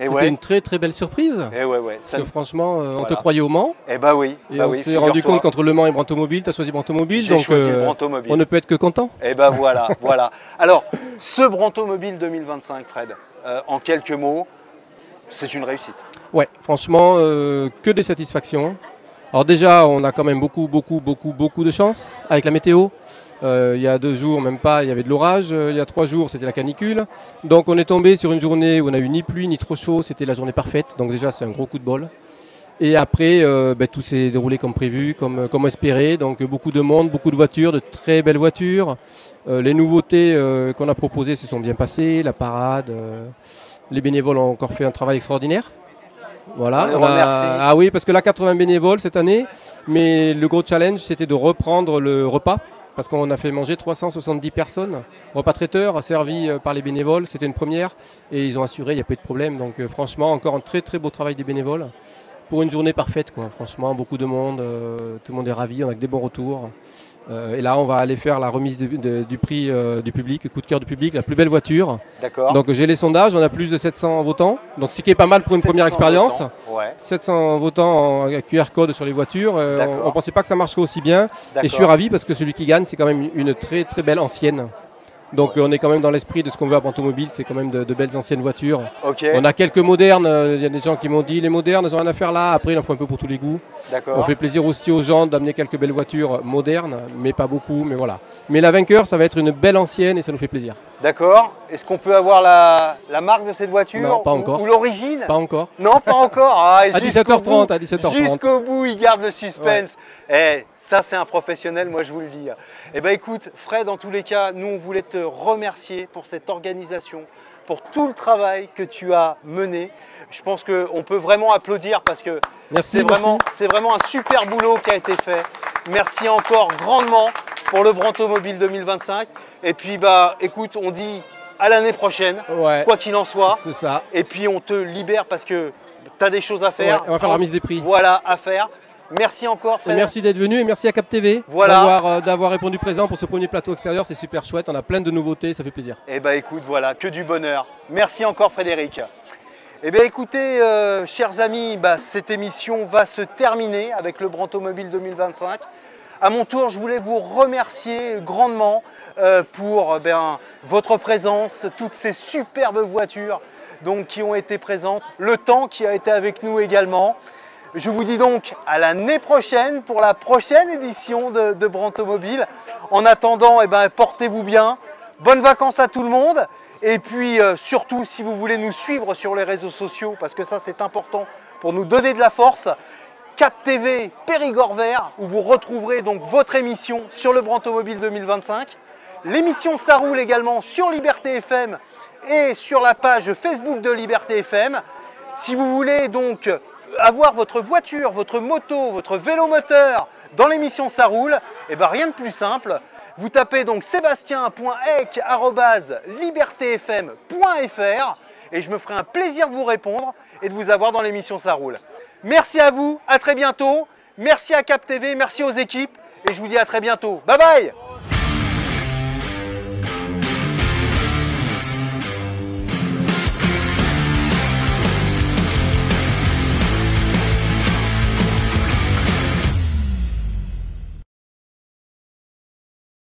C'était une très très belle surprise. Parce que franchement, on te croyait au Mans. Oui. Et on s'est rendu compte qu'entre Le Mans et Brantomobile, tu as choisi Brantomobile. J'ai choisi le Brantomobile. On ne peut être que content. Voilà. Alors, ce Brantomobile 2025, Fred, en quelques mots, c'est une réussite. Ouais, franchement, que des satisfactions. Alors déjà, on a quand même beaucoup de chance avec la météo. Il y a 2 jours, même pas, il y avait de l'orage. Il y a 3 jours, c'était la canicule. Donc on est tombé sur une journée où on a eu ni pluie ni trop chaud. C'était la journée parfaite. Donc déjà, c'est un gros coup de bol. Et après, tout s'est déroulé comme prévu, comme espéré. Donc beaucoup de monde, beaucoup de voitures, de très belles voitures. Les nouveautés qu'on a proposées se sont bien passées. La parade, les bénévoles ont encore fait un travail extraordinaire. Voilà, ah oui, parce que là 80 bénévoles cette année, mais le gros challenge c'était de reprendre le repas, parce qu'on a fait manger 370 personnes, repas traiteur servi par les bénévoles, c'était une première, et ils ont assuré, il n'y a pas eu de problème, donc franchement encore un très beau travail des bénévoles, pour une journée parfaite, quoi. Franchement beaucoup de monde, tout le monde est ravi, on a que des bons retours. Et là, on va aller faire la remise du prix du public, coup de cœur du public, la plus belle voiture. D'accord. Donc j'ai les sondages, on a plus de 700 votants, donc ce qui est pas mal pour une première expérience. Ouais. 700 votants en QR code sur les voitures, on ne pensait pas que ça marcherait aussi bien. Et je suis ravi parce que celui qui gagne, c'est quand même une très belle ancienne. Donc on est quand même dans l'esprit de ce qu'on veut à Brantomobile, c'est quand même de belles anciennes voitures. Okay. On a quelques modernes, il y a des gens qui m'ont dit les modernes, ils n'ont rien à faire là, après il en faut un peu pour tous les goûts. On fait plaisir aussi aux gens d'amener quelques belles voitures modernes, mais pas beaucoup, mais voilà. Mais la vainqueur, ça va être une belle ancienne et ça nous fait plaisir. D'accord. Est-ce qu'on peut avoir la marque de cette voiture? Non, pas encore. Ou l'origine? Pas encore. Non, pas encore. Ah, à 17h30, à 17h30. Jusqu'au bout, il garde le suspense. Ouais. Ça, c'est un professionnel, moi je vous le dis. Eh bien écoute, Fred, en tous les cas, nous on voulait te remercier pour cette organisation, pour tout le travail que tu as mené. Je pense qu'on peut vraiment applaudir parce que c'est vraiment un super boulot qui a été fait. Merci encore grandement pour le Brantomobile 2025. Et puis, écoute, on dit à l'année prochaine, quoi qu'il en soit. C'est ça. Et puis, on te libère parce que tu as des choses à faire. On va faire la remise des prix. Voilà, à faire. Merci encore, Fred. Et merci d'être venu et merci à Cap TV d'avoir répondu présent pour ce premier plateau extérieur. C'est super chouette, on a plein de nouveautés, ça fait plaisir. Eh bien, écoute, voilà, que du bonheur. Merci encore, Frédéric. Eh bien, écoutez, chers amis, cette émission va se terminer avec le Brantomobile 2025. À mon tour, je voulais vous remercier grandement pour votre présence, toutes ces superbes voitures qui ont été présentes, le temps qui a été avec nous également. Je vous dis donc à l'année prochaine pour la prochaine édition de Brantomobile. En attendant, portez-vous bien. Bonnes vacances à tout le monde. Et puis surtout, si vous voulez nous suivre sur les réseaux sociaux, parce que ça c'est important pour nous donner de la force, Cap TV Périgord Vert, où vous retrouverez donc votre émission sur le Brantomobile 2025. L'émission Ça roule également sur Liberté FM et sur la page Facebook de Liberté FM. Si vous voulez donc avoir votre voiture, votre moto, votre vélo moteur dans l'émission Ça roule, rien de plus simple. Vous tapez donc sebastien.eck@libertefm.fr et je me ferai un plaisir de vous répondre et de vous avoir dans l'émission Ça roule. Merci à vous, à très bientôt. Merci à Cap TV, merci aux équipes et je vous dis à très bientôt. Bye bye!